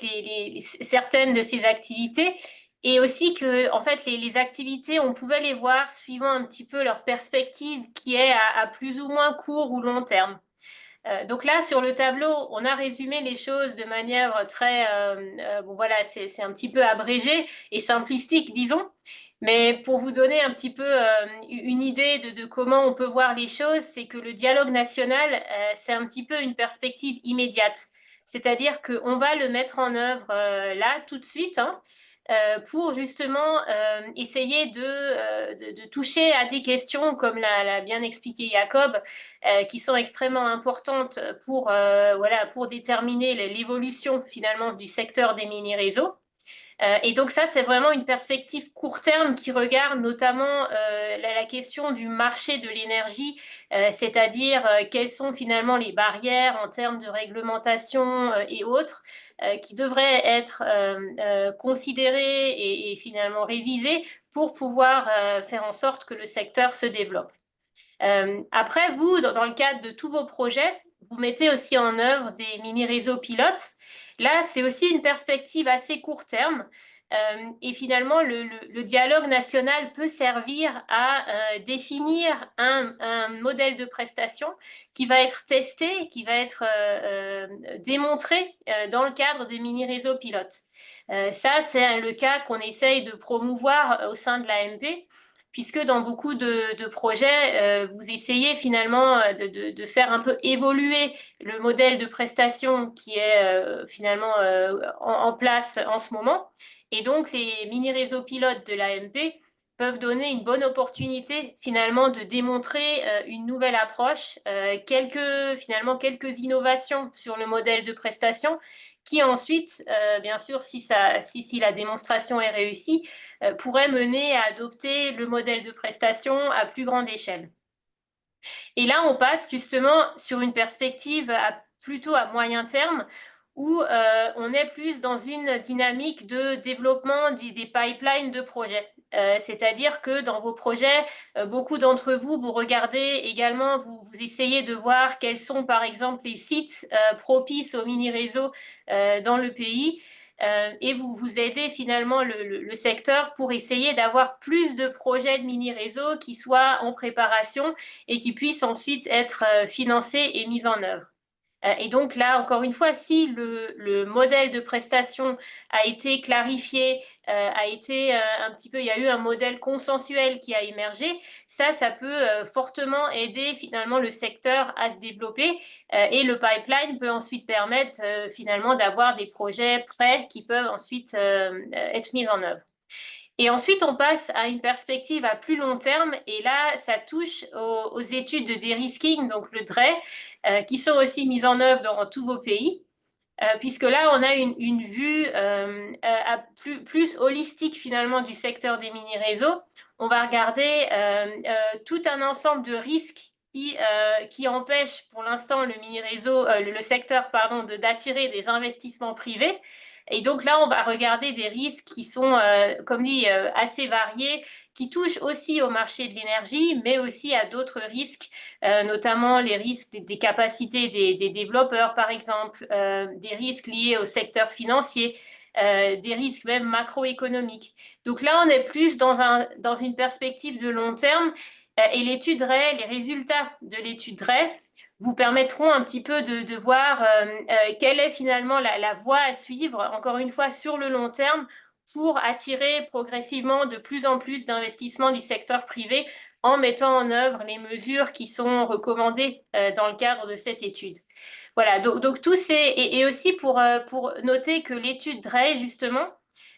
Speaker 1: certaines de ces activités, et aussi que en fait les activités, on pouvait les voir suivant un petit peu leur perspective qui est à plus ou moins court ou long terme. Donc là, sur le tableau, on a résumé les choses de manière très... bon voilà, c'est un petit peu abrégé et simplistique, disons. Mais pour vous donner un petit peu une idée de comment on peut voir les choses, c'est que le dialogue national, c'est un petit peu une perspective immédiate. C'est-à-dire qu'on va le mettre en œuvre là, tout de suite, hein, pour justement essayer de toucher à des questions, comme l'a bien expliqué Jacob, qui sont extrêmement importantes pour déterminer l'évolution finalement du secteur des mini-réseaux. Et donc ça, c'est vraiment une perspective court terme qui regarde notamment la question du marché de l'énergie, c'est-à-dire quelles sont finalement les barrières en termes de réglementation et autres, qui devraient être considérées et finalement révisées pour pouvoir faire en sorte que le secteur se développe. Après, vous, dans le cadre de tous vos projets, vous mettez aussi en œuvre des mini-réseaux pilotes. Là, c'est aussi une perspective assez court terme. Et finalement, le dialogue national peut servir à définir un modèle de prestation qui va être testé, qui va être démontré dans le cadre des mini-réseaux pilotes. Ça, c'est le cas qu'on essaye de promouvoir au sein de l'AMP, puisque dans beaucoup de projets, vous essayez finalement de faire un peu évoluer le modèle de prestation qui est finalement en place en ce moment. Et donc, les mini-réseaux pilotes de l'AMP peuvent donner une bonne opportunité finalement de démontrer une nouvelle approche, quelques innovations sur le modèle de prestation qui ensuite, bien sûr, si la démonstration est réussie, pourrait mener à adopter le modèle de prestation à plus grande échelle. Et là, on passe justement sur une perspective plutôt à moyen terme, où on est plus dans une dynamique de développement des pipelines de projets. C'est-à-dire que dans vos projets, beaucoup d'entre vous, vous regardez également, vous essayez de voir quels sont par exemple les sites propices aux mini-réseaux dans le pays. et vous aidez finalement le secteur pour essayer d'avoir plus de projets de mini-réseaux qui soient en préparation et qui puissent ensuite être financés et mis en œuvre. Et donc là, encore une fois, si le modèle de prestation a été clarifié, un petit peu, il y a eu un modèle consensuel qui a émergé, ça peut fortement aider finalement le secteur à se développer et le pipeline peut ensuite permettre finalement d'avoir des projets prêts qui peuvent ensuite être mis en œuvre. Et ensuite, on passe à une perspective à plus long terme, et là, ça touche aux études de dérisking, donc le DRE, qui sont aussi mises en œuvre dans tous vos pays, puisque là, on a une vue plus holistique finalement du secteur des mini-réseaux. On va regarder tout un ensemble de risques qui empêchent pour l'instant le mini-réseau, le secteur, pardon, d'attirer des investissements privés. Et donc là, on va regarder des risques qui sont, comme dit, assez variés, qui touchent aussi au marché de l'énergie, mais aussi à d'autres risques, notamment les risques des capacités des développeurs, par exemple, des risques liés au secteur financier, des risques même macroéconomiques. Donc là, on est plus dans une perspective de long terme, et l'étude RAE, les résultats de l'étude RAE, vous permettront un petit peu de voir quelle est finalement la voie à suivre, encore une fois, sur le long terme, pour attirer progressivement de plus en plus d'investissements du secteur privé en mettant en œuvre les mesures qui sont recommandées dans le cadre de cette étude. Voilà, donc tout c'est, et aussi pour noter que l'étude DRE, justement,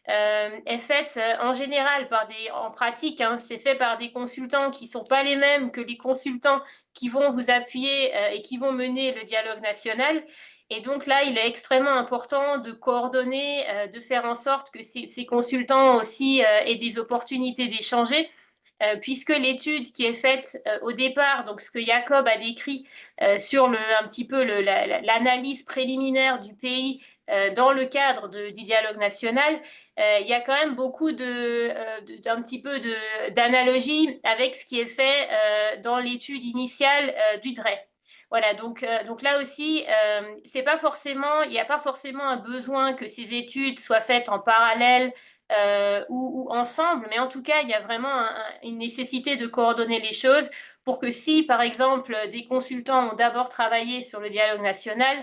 Speaker 1: est faite en général en pratique, hein, c'est fait par des consultants qui ne sont pas les mêmes que les consultants qui vont vous appuyer et qui vont mener le dialogue national. Et donc là, il est extrêmement important de coordonner, de faire en sorte que ces consultants aussi aient des opportunités d'échanger, puisque l'étude qui est faite au départ, donc ce que Jacob a décrit sur un petit peu l'analyse préliminaire du pays dans le cadre du dialogue national, il y a quand même beaucoup d'un petit peu d'analogie avec ce qui est fait dans l'étude initiale du DRE. Voilà, donc là aussi, c'est pas forcément, il n'y a pas forcément un besoin que ces études soient faites en parallèle ou ensemble, mais en tout cas, il y a vraiment une nécessité de coordonner les choses pour que si, par exemple, des consultants ont d'abord travaillé sur le dialogue national,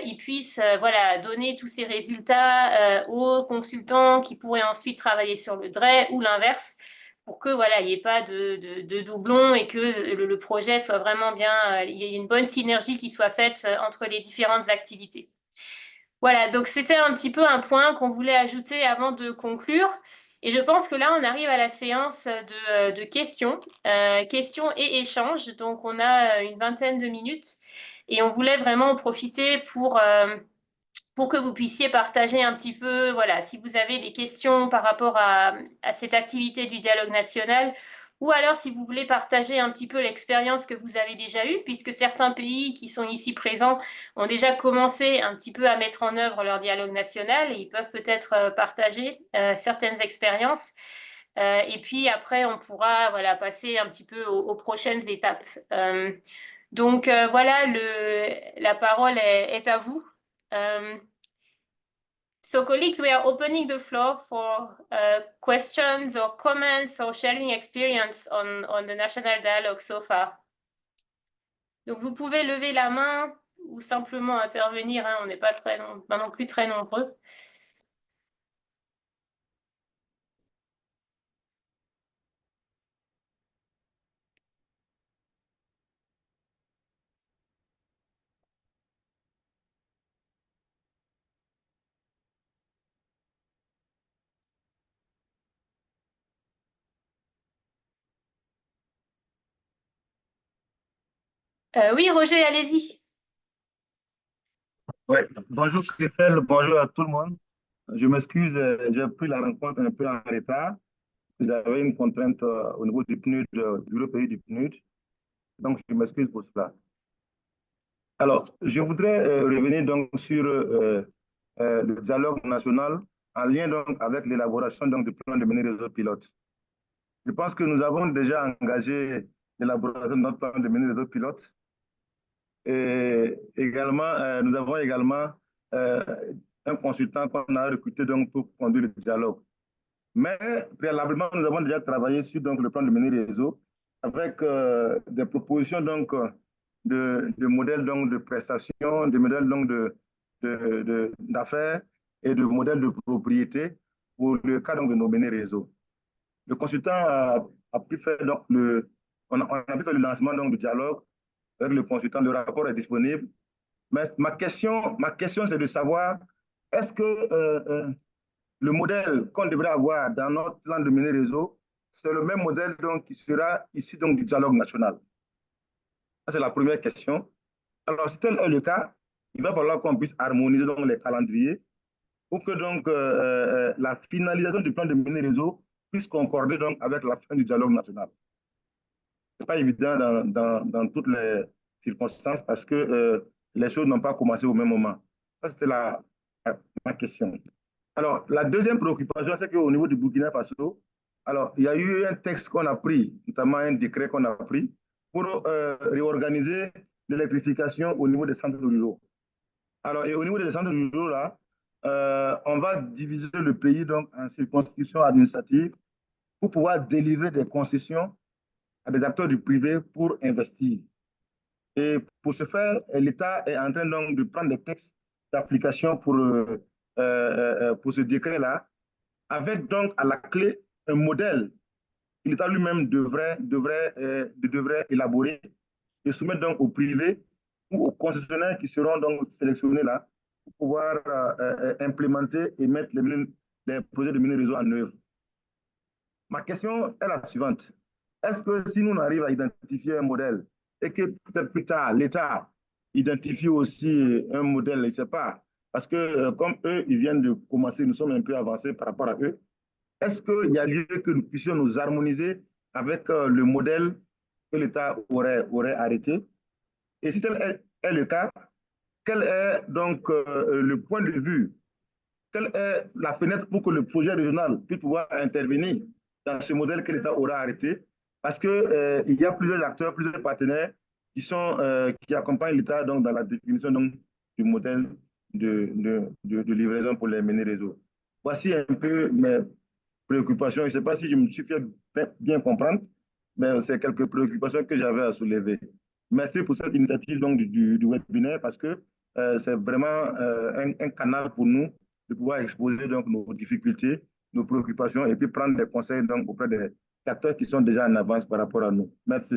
Speaker 1: ils puissent voilà, donner tous ces résultats aux consultants qui pourraient ensuite travailler sur le DRE ou l'inverse, pour que voilà, il n'y ait pas de doublons et que le projet soit vraiment bien, il y ait une bonne synergie qui soit faite entre les différentes activités. Voilà, donc c'était un petit peu un point qu'on voulait ajouter avant de conclure. Et je pense que là, on arrive à la séance de questions, questions et échanges. Donc, on a une vingtaine de minutes et on voulait vraiment en profiter pour que vous puissiez partager un petit peu, voilà, si vous avez des questions par rapport à cette activité du dialogue national, ou alors si vous voulez partager un petit peu l'expérience que vous avez déjà eue, puisque certains pays qui sont ici présents ont déjà commencé un petit peu à mettre en œuvre leur dialogue national et ils peuvent peut-être partager certaines expériences. Et puis après, on pourra voilà, passer un petit peu aux prochaines étapes. Voilà, la parole est à vous. So, colleagues, we are opening the floor for questions or comments or sharing experience on the national dialogue so far. Donc, vous pouvez lever la main ou simplement intervenir, hein, on n'est pas non plus très nombreux. Oui, Roger, allez-y.
Speaker 3: Ouais. Bonjour Christelle, bonjour à tout le monde. Je m'excuse, j'ai pris la rencontre un peu en retard. J'avais une contrainte au niveau du PNUD, du bureau pays du PNUD. Donc, je m'excuse pour cela. Alors, je voudrais revenir donc sur le dialogue national en lien donc avec l'élaboration donc du plan de mini-réseau pilote. Je pense que nous avons déjà engagé l'élaboration de notre plan de mini-réseau pilote. Et également, nous avons également consultants qu'on a recrutés donc, pour conduire le dialogue. Mais préalablement, nous avons déjà travaillé sur donc, le plan de mener réseau avec des propositions donc, de modèles donc, de prestations, de modèles donc, d'affaires et de modèles de propriété pour le cas donc, de nos menés réseaux. Le consultant a pu faire donc, on a pu faire le lancement donc, du dialogue avec le consultant. Le rapport est disponible. Mais ma question c'est de savoir, est-ce que le modèle qu'on devrait avoir dans notre plan de mener réseau, c'est le même modèle donc, qui sera issu donc, du dialogue national? Ça, c'est la première question. Alors, si tel est le cas, il va falloir qu'on puisse harmoniser donc, les calendriers pour que donc, la finalisation du plan de mener réseau puisse concorder donc, avec la fin du dialogue national. Ce n'est pas évident dans toutes les circonstances parce que les choses n'ont pas commencé au même moment. Ça, c'était ma question. Alors, la deuxième préoccupation, c'est qu'au niveau du Burkina Faso, alors, il y a eu un texte qu'on a pris, notamment un décret qu'on a pris, pour réorganiser l'électrification au niveau des centres ruraux. Alors, et au niveau des centres ruraux, là, on va diviser le pays donc, en circonscriptions administratives pour pouvoir délivrer des concessions à des acteurs du privé pour investir. Et pour ce faire, l'État est en train donc de prendre des textes d'application pour ce décret-là, avec donc à la clé un modèle que l'État lui-même devrait élaborer et soumettre donc au privé ou aux concessionnaires qui seront donc sélectionnés là pour pouvoir implémenter et mettre les projets de mini-réseau en œuvre. Ma question est la suivante. Est-ce que si nous on arrive à identifier un modèle et que peut-être plus tard, l'État identifie aussi un modèle, je ne sais pas, parce que comme eux, ils viennent de commencer, nous sommes un peu avancés par rapport à eux, est-ce qu'il y a lieu que nous puissions nous harmoniser avec le modèle que l'État aurait arrêté? Et si tel est le cas, quel est donc le point de vue, quelle est la fenêtre pour que le projet régional puisse pouvoir intervenir dans ce modèle que l'État aura arrêté? Parce qu'il y a plusieurs acteurs, plusieurs partenaires qui accompagnent l'État dans la définition donc, du modèle de livraison pour les menés réseau. Voici un peu mes préoccupations. Je ne sais pas si je me suis fait bien comprendre, mais c'est quelques préoccupations que j'avais à soulever. Merci pour cette initiative donc, du webinaire parce que c'est vraiment un canal pour nous de pouvoir exposer donc, nos difficultés, nos préoccupations et puis prendre des conseils donc, auprès des acteurs qui sont déjà en avance par rapport à nous. Merci.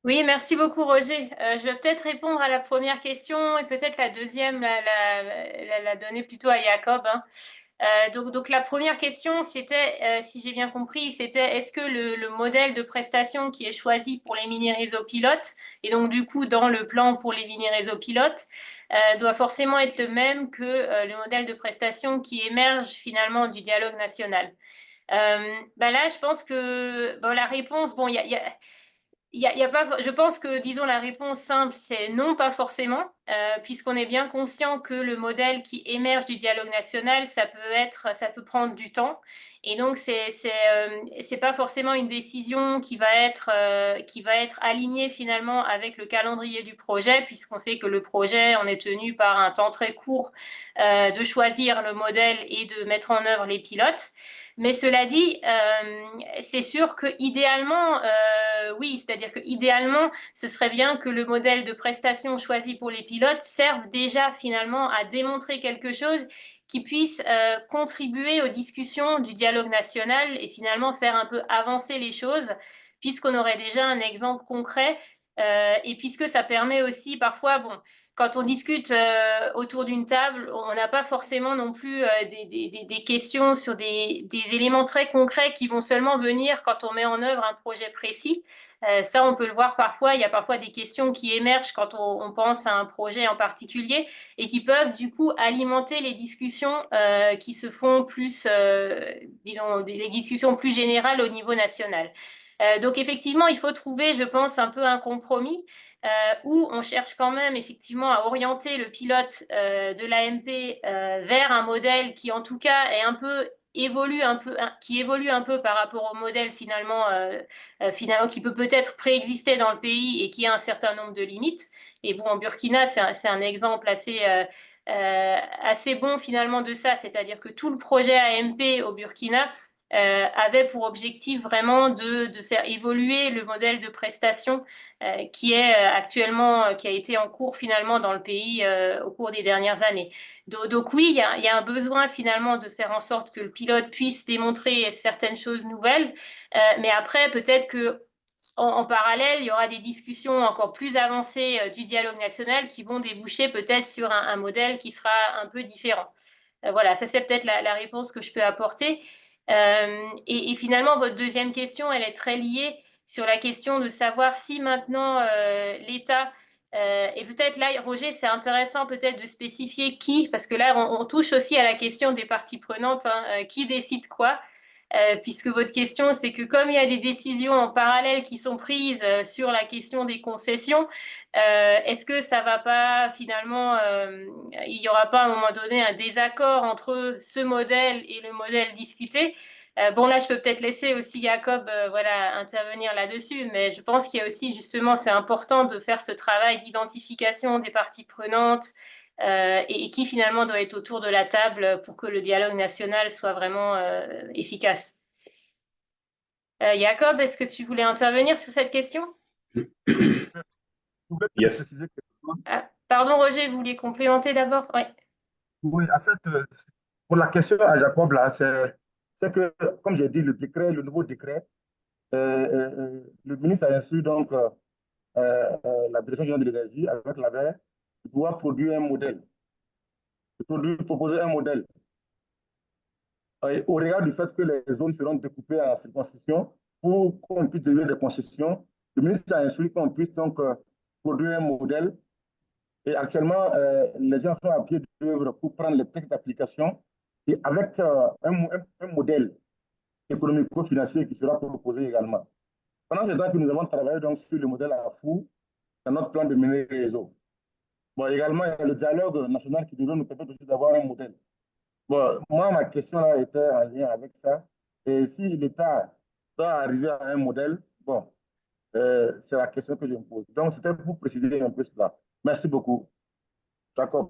Speaker 1: Oui, merci beaucoup, Roger. Je vais peut-être répondre à la première question et peut-être la deuxième, la donner plutôt à Jacob. Hein. Donc la première question, c'était, si j'ai bien compris, c'était est-ce que le modèle de prestation qui est choisi pour les mini-réseaux pilotes, et donc du coup dans le plan pour les mini-réseaux pilotes, doit forcément être le même que le modèle de prestation qui émerge finalement du dialogue national. Là, je pense que la réponse, bon, il y a pas, je pense que, disons, la réponse simple, c'est non, pas forcément, puisqu'on est bien conscient que le modèle qui émerge du dialogue national, ça peut prendre du temps. Et donc, c'est pas forcément une décision qui va être alignée finalement avec le calendrier du projet, puisqu'on sait que le projet, on est tenu par un temps très court de choisir le modèle et de mettre en œuvre les pilotes. Mais cela dit, c'est sûr que idéalement, oui, c'est-à-dire que idéalement, ce serait bien que le modèle de prestation choisi pour les pilotes serve déjà finalement à démontrer quelque chose qui puisse contribuer aux discussions du dialogue national et finalement faire un peu avancer les choses, puisqu'on aurait déjà un exemple concret et puisque ça permet aussi parfois, bon, quand on discute autour d'une table, on n'a pas forcément non plus des questions sur des éléments très concrets qui vont seulement venir quand on met en œuvre un projet précis. Ça, on peut le voir parfois. Il y a parfois des questions qui émergent quand on pense à un projet en particulier et qui peuvent du coup alimenter les discussions qui se font plus, disons, les discussions plus générales au niveau national. Donc effectivement, il faut trouver, je pense, un peu un compromis où on cherche quand même effectivement à orienter le pilote de l'AMP vers un modèle qui en tout cas est qui évolue un peu par rapport au modèle finalement qui peut peut-être préexister dans le pays et qui a un certain nombre de limites. Et bon, en Burkina, c'est un exemple assez bon finalement de ça, c'est-à-dire que tout le projet AMP au Burkina avait pour objectif vraiment de faire évoluer le modèle de prestation qui est actuellement, qui a été en cours finalement dans le pays au cours des dernières années. Donc oui, il y a un besoin finalement de faire en sorte que le pilote puisse démontrer certaines choses nouvelles, mais après peut-être que en parallèle, il y aura des discussions encore plus avancées du dialogue national qui vont déboucher peut-être sur un modèle qui sera un peu différent. Voilà, ça c'est peut-être la réponse que je peux apporter. Et finalement, votre deuxième question, elle est très liée sur la question de savoir si maintenant l'État, et peut-être là, Roger, c'est intéressant peut-être de spécifier qui, parce que là, on touche aussi à la question des parties prenantes, hein, qui décide quoi. Puisque votre question, c'est que comme il y a des décisions en parallèle qui sont prises sur la question des concessions, est-ce que ça va pas finalement, il n'y aura pas à un moment donné un désaccord entre ce modèle et le modèle discuté? Bon, là, je peux peut-être laisser aussi Jacob voilà, intervenir là-dessus, mais je pense qu'il y a aussi justement, c'est important de faire ce travail d'identification des parties prenantes, et qui finalement doit être autour de la table pour que le dialogue national soit vraiment efficace. Jacob, est-ce que tu voulais intervenir sur cette question?
Speaker 2: Yes.
Speaker 1: Ah, pardon, Roger, vous vouliez complémenter d'abord? Ouais.
Speaker 3: Oui, en fait, pour la question à Jacob, là, c'est que, comme j'ai dit, le nouveau décret, le ministre a instruit donc la direction générale de l'énergie avec l'AVER doit produire un modèle, proposer un modèle. Au regard du fait que les zones seront découpées en circonscriptions pour qu'on puisse donner des concessions, le ministre a instruit qu'on puisse donc produire un modèle. Et actuellement, les gens sont à pied d'œuvre pour prendre les textes d'application et avec un modèle économico-financier qui sera proposé également. Pendant ce temps que nous avons travaillé donc sur le modèle à fou dans notre plan de mener réseau. Bon, également, il y a le dialogue national qui devrait nous permettre aussi d'avoir un modèle. Bon, moi, ma question là était en lien avec ça. Et si l'État doit arriver à un modèle, bon, c'est la question que je me pose. Donc, c'était pour préciser un peu cela. Merci beaucoup. Jacob.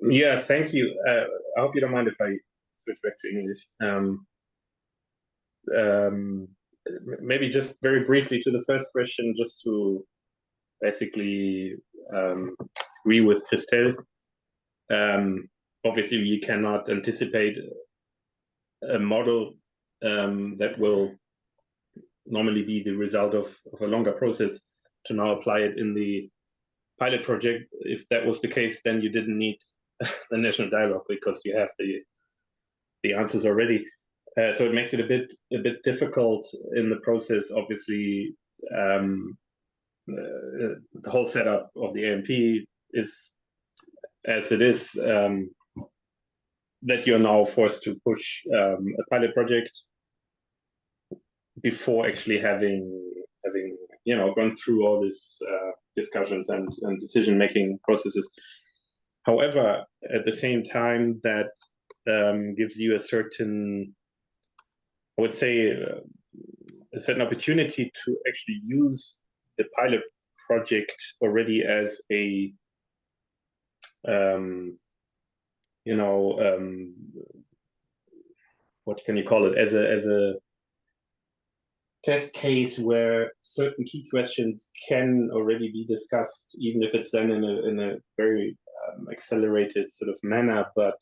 Speaker 2: Yeah, thank you. I hope you don't mind if I switch back to English. Maybe just very briefly to the first question, just to basically agree with Christelle. Obviously, you cannot anticipate a model that will normally be the result of a longer process to now apply it in the pilot project. If that was the case, then you didn't need the national dialogue because you have the answers already. So it makes it a bit difficult in the process. Obviously, the whole setup of the AMP is as it is. That you're now forced to push a pilot project before actually having gone through all these discussions and decision-making processes. However, at the same time, that gives you a certain, I would say, a certain opportunity to actually use the pilot project already as a what can you call it, as a test case where certain key questions can already be discussed, even if it's done in a very accelerated sort of manner, but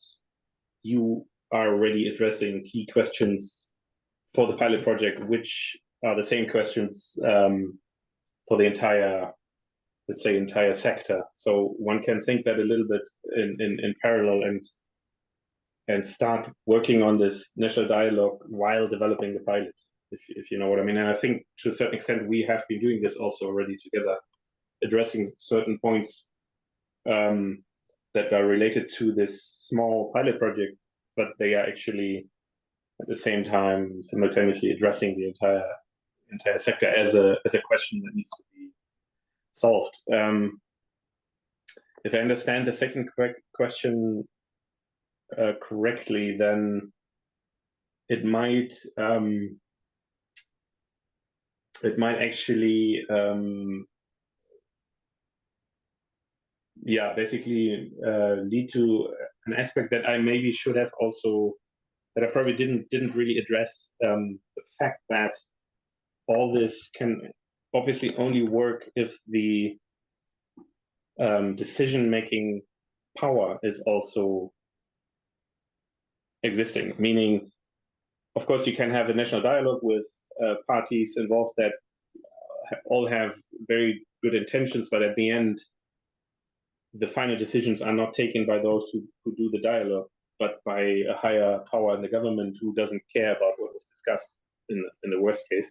Speaker 2: you are already addressing key questions for the pilot project, which are the same questions for the entire, let's say, entire sector. So one can think that a little bit in parallel and start working on this national dialogue while developing the pilot, if you know what I mean. And I think to a certain extent we have been doing this also already together, addressing certain points that are related to this small pilot project, but they are actually at the same time simultaneously addressing the entire sector as a question that needs to be solved. If I understand the second question correctly, then it might it might actually, basically lead to an aspect that I maybe should have also, that I probably didn't really address, the fact that all this can obviously only work if the decision-making power is also existing, meaning, of course, you can have a national dialogue with parties involved that all have very good intentions, but at the end, the final decisions are not taken by those who do the dialogue, but by a higher power in the government who doesn't care about what was discussed in the worst case,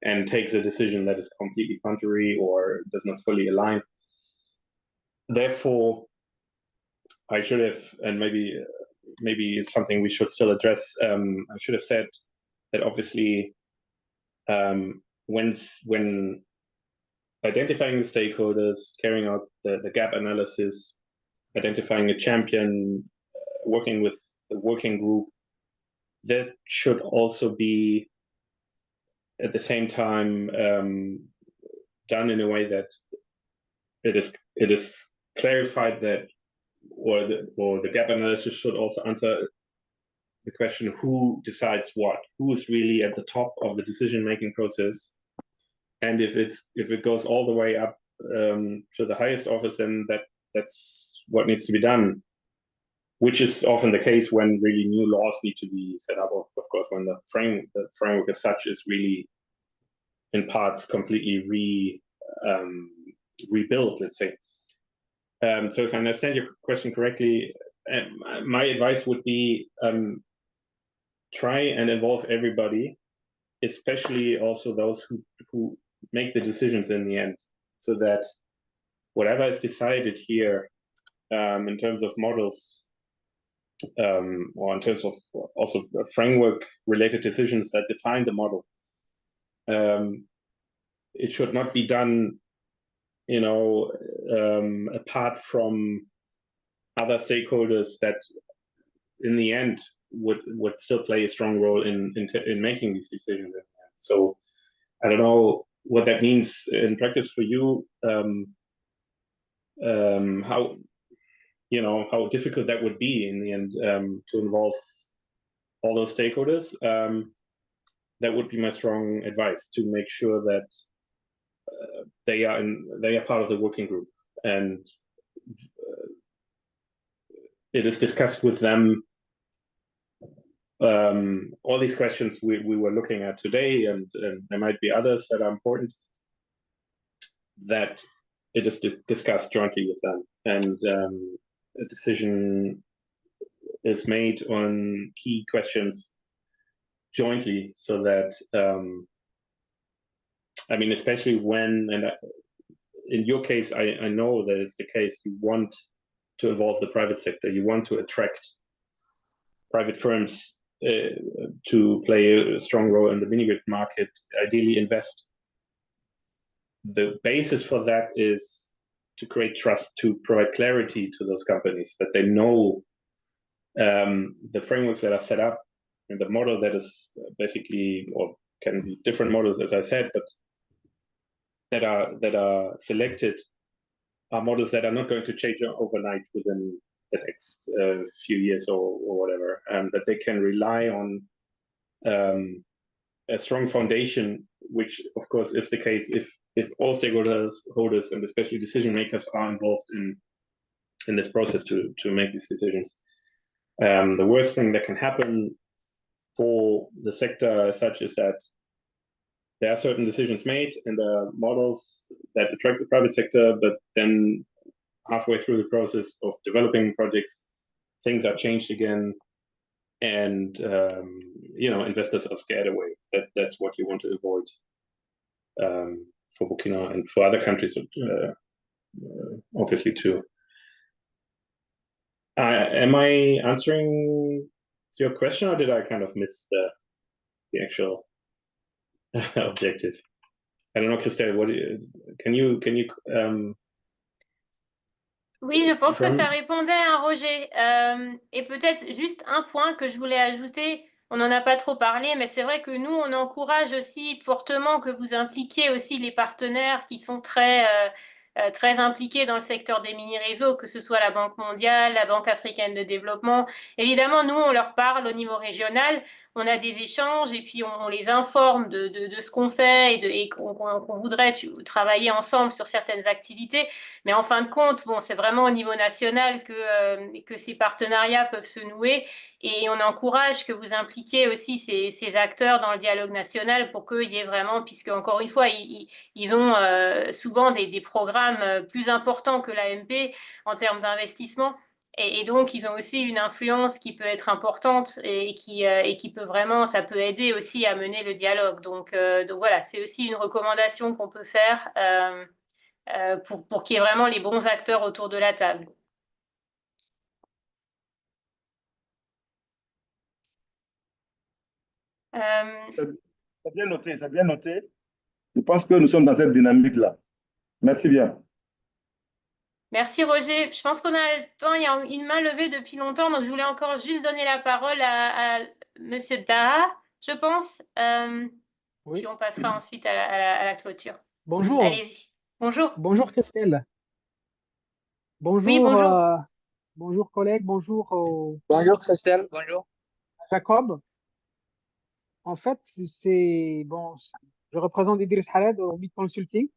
Speaker 2: and takes a decision that is completely contrary or does not fully align. Therefore, I should have, and maybe it's something we should still address, I should have said that obviously when identifying the stakeholders, carrying out the gap analysis, identifying a champion, working with the working group, that should also be at the same time done in a way that it is clarified that, or the gap analysis should also answer the question, who decides what, who is really at the top of the decision-making process, and if it goes all the way up to the highest office, then that's what needs to be done, which is often the case when really new laws need to be set up. Of course, when the framework as such is really in parts completely rebuilt, let's say. So if I understand your question correctly, my advice would be try and involve everybody, especially also those who make the decisions in the end, so that whatever is decided here in terms of models or in terms of also framework related decisions that define the model, it should not be done, apart from other stakeholders that in the end would still play a strong role in making these decisions. So I don't know what that means in practice for you, how difficult that would be in the end to involve all those stakeholders. That would be my strong advice, to make sure that they are part of the working group, and it is discussed with them. All these questions we were looking at today, and there might be others that are important, that it is discussed jointly with them, and a decision is made on key questions jointly, so that especially when, and in your case, I know that it's the case, you want to involve the private sector, you want to attract private firms to play a strong role in the Minigrid market, ideally invest. The basis for that is to create trust, to provide clarity to those companies, that they know the frameworks that are set up, and the model that is basically, or can be different models, as I said, but that are selected are models that are not going to change overnight within the next few years or whatever, that they can rely on a strong foundation, which of course is the case if all stakeholders and especially decision makers are involved in this process to make these decisions. The worst thing that can happen for the sector as such is that there are certain decisions made in the models that attract the private sector, but then halfway through the process of developing projects, things are changed again, and investors are scared away. That's what you want to avoid for Burkina and for other countries, obviously too. Am I answering your question, or did I kind of miss the actual objective? I don't know, Christelle, can you
Speaker 1: Oui, je pense que ça répondait à Roger. Et peut-être juste un point que je voulais ajouter on n'en a pas trop parlé, mais c'est vrai que nous, on encourage aussi fortement que vous impliquiez aussi les partenaires qui sont très impliqués dans le secteur des mini-réseaux, que ce soit la Banque mondiale, la Banque africaine de développement. Évidemment, nous, on leur parle au niveau régional, on a des échanges et puis on les informe de ce qu'on fait et qu'on voudrait travailler ensemble sur certaines activités. Mais en fin de compte, bon, c'est vraiment au niveau national que ces partenariats peuvent se nouer. Et on encourage que vous impliquiez aussi ces acteurs dans le dialogue national pour qu'il y ait vraiment, puisque encore une fois, ils ont souvent des programmes plus importants que l'AMP en termes d'investissement. Et donc, ils ont aussi une influence qui peut être importante et qui peut vraiment, ça peut aider aussi à mener le dialogue. Donc voilà, c'est aussi une recommandation qu'on peut faire pour qu'il y ait vraiment les bons acteurs autour de la table. Euh,
Speaker 3: C'est bien noté, c'est bien noté. Je pense que nous sommes dans cette dynamique-là. Merci bien.
Speaker 1: Merci Roger. Je pense qu'on a le temps. Il y a une main levée depuis longtemps, donc je voulais encore juste donner la parole à Monsieur Daha, je pense. Puis
Speaker 4: Oui,
Speaker 1: on passera ensuite à la clôture.
Speaker 4: bonjour.
Speaker 1: Allez-y. Bonjour.
Speaker 4: Bonjour Christelle.
Speaker 1: Oui,
Speaker 4: Bonjour,
Speaker 1: bonjour.
Speaker 4: bonjour collègue, bonjour
Speaker 5: Bonjour Christelle, bonjour.
Speaker 4: Jacob. En fait, c'est bon, je représente Idriss Khaled au Big Consulting.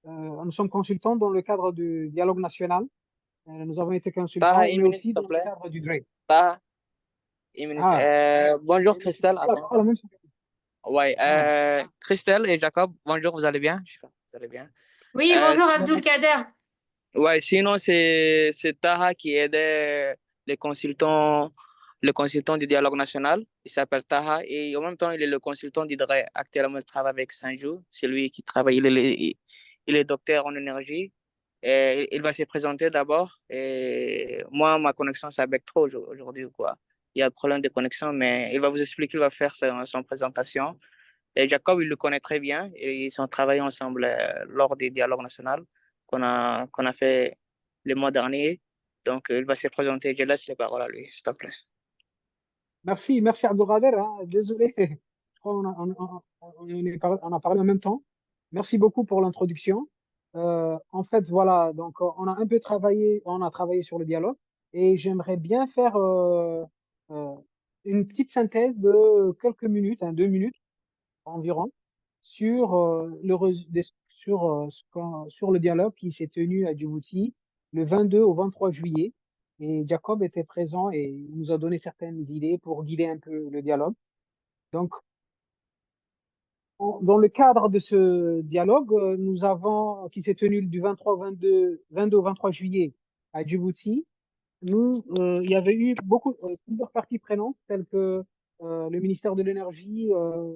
Speaker 4: Nous sommes consultants dans le cadre du dialogue national. Nous avons été
Speaker 5: Taha,
Speaker 4: consultants,
Speaker 5: une
Speaker 4: mais
Speaker 5: minute
Speaker 4: aussi
Speaker 5: s'il te
Speaker 4: dans le
Speaker 5: plaît.
Speaker 4: cadre du DRE.
Speaker 5: Taha, une minute.
Speaker 4: Ah,
Speaker 5: Bonjour
Speaker 4: c'est
Speaker 5: Christelle,
Speaker 4: pas
Speaker 5: attends.
Speaker 4: la même chose.
Speaker 5: Ouais,
Speaker 4: Ah,
Speaker 5: Christelle et Jacob, bonjour, vous allez bien? J'espère que vous allez bien.
Speaker 1: Oui, bonjour
Speaker 5: Sinon,
Speaker 1: Abdul Kader.
Speaker 5: ouais, sinon c'est Taha qui aidait les consultants, le consultant du dialogue national. Il s'appelle Taha et en même temps il est le consultant d'Hydra. Actuellement, il travaille avec Saint-Jou. C'est lui qui travaille. Il est docteur en énergie. Et il va se présenter d'abord. Et moi, ma connexion, ça bec trop aujourd'hui, quoi. Il y a un problème de connexion, mais il va vous expliquer, il va faire son présentation. Et Jacob, il le connaît très bien et ils ont travaillé ensemble lors des dialogues nationaux qu'on a fait le mois dernier. Donc, il va se présenter. Je laisse la parole à lui, s'il te plaît.
Speaker 4: merci Abdelkader, hein. Désolé, je crois on a parlé en même temps. Merci beaucoup pour l'introduction. En fait, voilà, donc on a un peu travaillé, on a travaillé sur le dialogue et j'aimerais bien faire euh, une petite synthèse de quelques minutes, 2 minutes environ, sur sur le dialogue qui s'est tenu à Djibouti le 22 au 23 juillet. Et Jacob était présent et il nous a donné certaines idées pour guider un peu le dialogue. Donc, dans le cadre de ce dialogue, qui s'est tenu du 23 au 22 au 23 juillet à Djibouti, il y avait eu plusieurs parties prenantes, telles que le ministère de l'Énergie,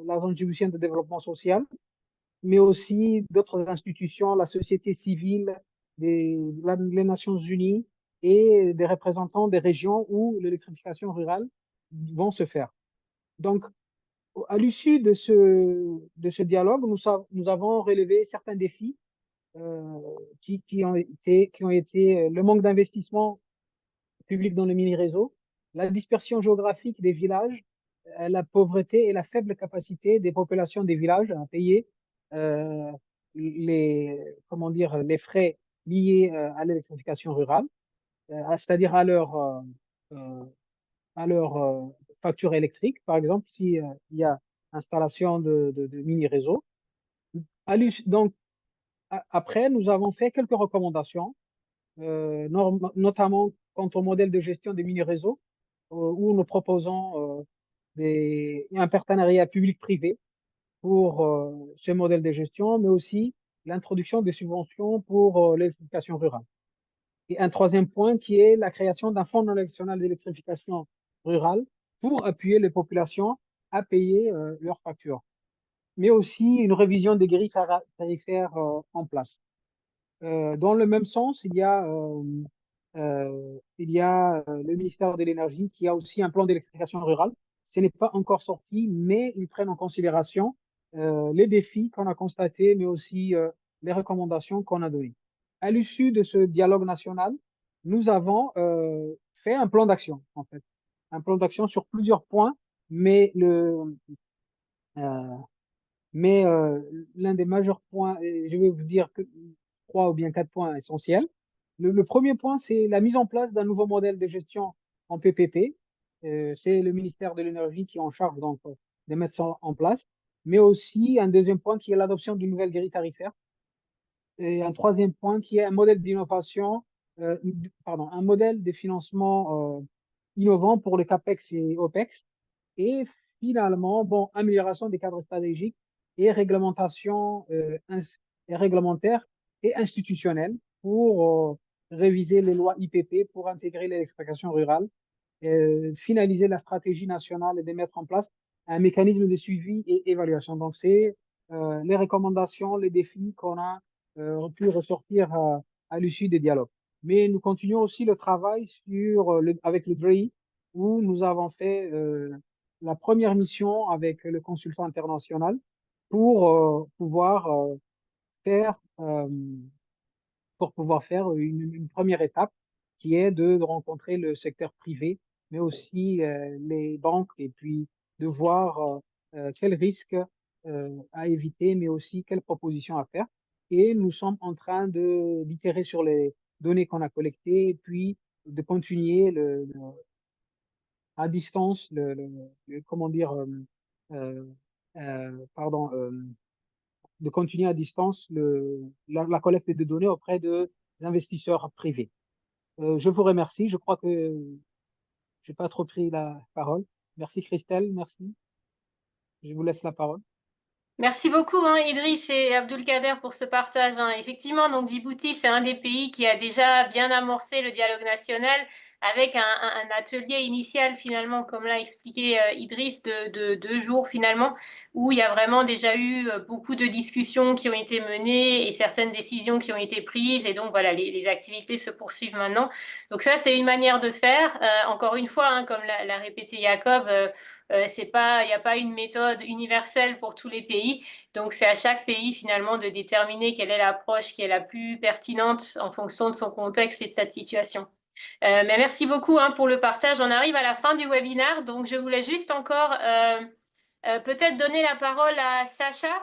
Speaker 4: l'Agence djiboutienne de développement social, mais aussi d'autres institutions, la société civile, les Nations Unies et des représentants des régions où l'électrification rurale vont se faire. Donc, à l'issue de ce dialogue, nous avons relevé certains défis qui ont été le manque d'investissement public dans le mini-réseau, la dispersion géographique des villages, la pauvreté et la faible capacité des populations des villages à payer euh, comment dire, les frais liés à l'électrification rurale, c'est-à-dire euh, à leur facture électrique, par exemple, si il y a installation de mini-réseaux. Donc, après, nous avons fait quelques recommandations, notamment quant au modèle de gestion des mini-réseaux, où nous proposons un partenariat public-privé pour ce modèle de gestion, mais aussi l'introduction des subventions pour l'électrification rurale. Et un troisième point qui est la création d'un fonds national d'électrification rurale pour appuyer les populations à payer leurs factures, mais aussi une révision des grilles tarifaires en place. Dans le même sens, il y a le ministère de l'Énergie qui a aussi un plan d'électrification rurale. Ce n'est pas encore sorti, mais ils prennent en considération les défis qu'on a constatés, mais aussi les recommandations qu'on a données. À l'issue de ce dialogue national, nous avons fait un plan d'action, en fait, un plan d'action sur plusieurs points Mais mais l'un des majeurs points, je vais vous dire que 3 ou bien 4 points essentiels. Le premier point, c'est la mise en place d'un nouveau modèle de gestion en PPP. C'est le ministère de l'Énergie qui est en charge donc de mettre ça en place. Mais aussi un deuxième point qui est l'adoption d'une nouvelle grille tarifaire. Et un troisième point qui est un modèle d'innovation, un modèle de financement innovant pour le CAPEX et OPEX. Et finalement, bon, amélioration des cadres stratégiques et réglementation et réglementaire et institutionnelle pour réviser les lois IPP pour intégrer l'électrification rurale, finaliser la stratégie nationale et de mettre en place un mécanisme de suivi et évaluation. Donc, c'est les recommandations, les défis qu'on a pu ressortir à l'issue des dialogues. Mais nous continuons aussi le travail avec le DREI, où nous avons fait la première mission avec le consultant international pour pouvoir faire une première étape qui est de rencontrer le secteur privé, mais aussi les banques et puis de voir quels risques à éviter, mais aussi quelles propositions à faire. Et nous sommes en train d'itérer sur les données qu'on a collectées et puis de continuer à distance comment dire euh, pardon de continuer à distance la collecte de données auprès des investisseurs privés. Je vous remercie. Je crois que j'ai pas trop pris la parole. Merci Christelle, merci. Je vous laisse la parole.
Speaker 1: Merci beaucoup, Idriss et Abdulkader, pour ce partage. Effectivement, donc Djibouti, c'est un des pays qui a déjà bien amorcé le dialogue national avec un atelier initial, finalement, comme l'a expliqué Idriss, de 2 jours, finalement, où il y a vraiment déjà eu beaucoup de discussions qui ont été menées et certaines décisions qui ont été prises. Et donc, voilà, les activités se poursuivent maintenant. Donc ça, c'est une manière de faire. Encore une fois, comme l'a répété Jacob, il n'y a pas une méthode universelle pour tous les pays. Donc, c'est à chaque pays finalement de déterminer quelle est l'approche qui est la plus pertinente en fonction de son contexte et de sa situation. Mais merci beaucoup pour le partage. On arrive à la fin du webinaire, donc je voulais juste encore peut-être donner la parole à Sacha,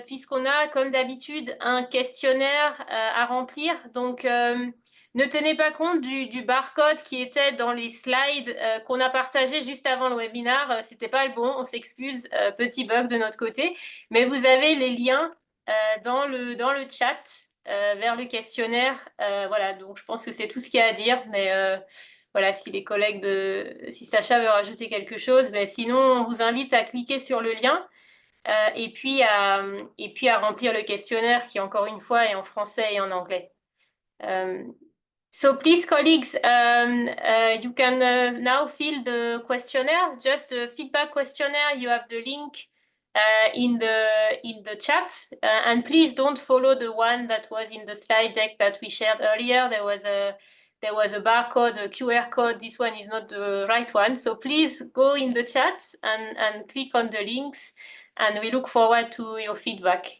Speaker 1: puisqu'on a, comme d'habitude, un questionnaire à remplir. Donc, ne tenez pas compte du barcode qui était dans les slides qu'on a partagé juste avant le webinaire. C'était pas le bon, on s'excuse, petit bug de notre côté. Mais vous avez les liens dans le chat vers le questionnaire. Voilà, donc je pense que c'est tout ce qu'il y a à dire. Mais voilà, si Sacha veut rajouter quelque chose, mais sinon, on vous invite à cliquer sur le lien et puis à remplir le questionnaire qui, encore une fois, est en français et en anglais. So please, colleagues, you can now fill the questionnaire, just a feedback questionnaire. You have the link in the chat, and please don't follow the one that was in the slide deck that we shared earlier. There was a barcode, a QR code. This one is not the right one. So please go in the chat and click on the links, and we look forward to your feedback.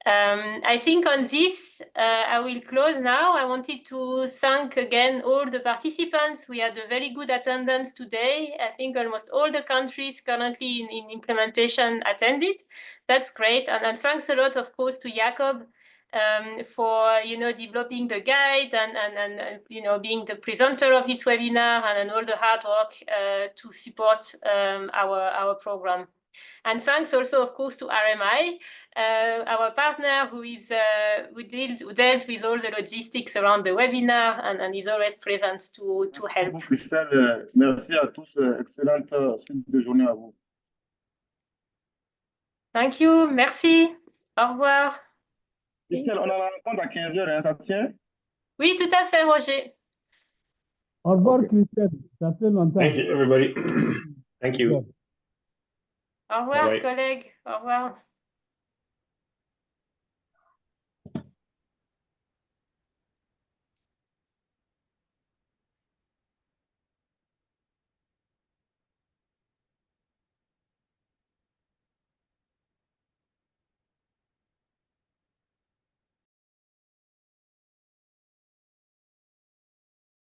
Speaker 1: I think on this, I will close now. I wanted to thank again all the participants. We had a very good attendance today. I think almost all the countries currently in implementation attended. That's great. And thanks a lot, of course, to Jacob for developing the guide and being the presenter of this webinar and all the hard work to support our program. And thanks also, of course, to RMI, our partner who dealt with all the logistics around the webinar and is always present to help.
Speaker 3: Christelle, merci à tous. Excellente suite de journée à vous.
Speaker 1: Thank you. Merci. Au revoir.
Speaker 3: Christelle, on a la rencontre à 15h, ça tient?
Speaker 1: Oui, tout à fait, Roger.
Speaker 6: Au revoir, Christelle. Ça fait longtemps.
Speaker 2: Thank you, everybody. Thank you.
Speaker 1: Au revoir,
Speaker 2: Bye-bye.
Speaker 1: collègues. Au revoir.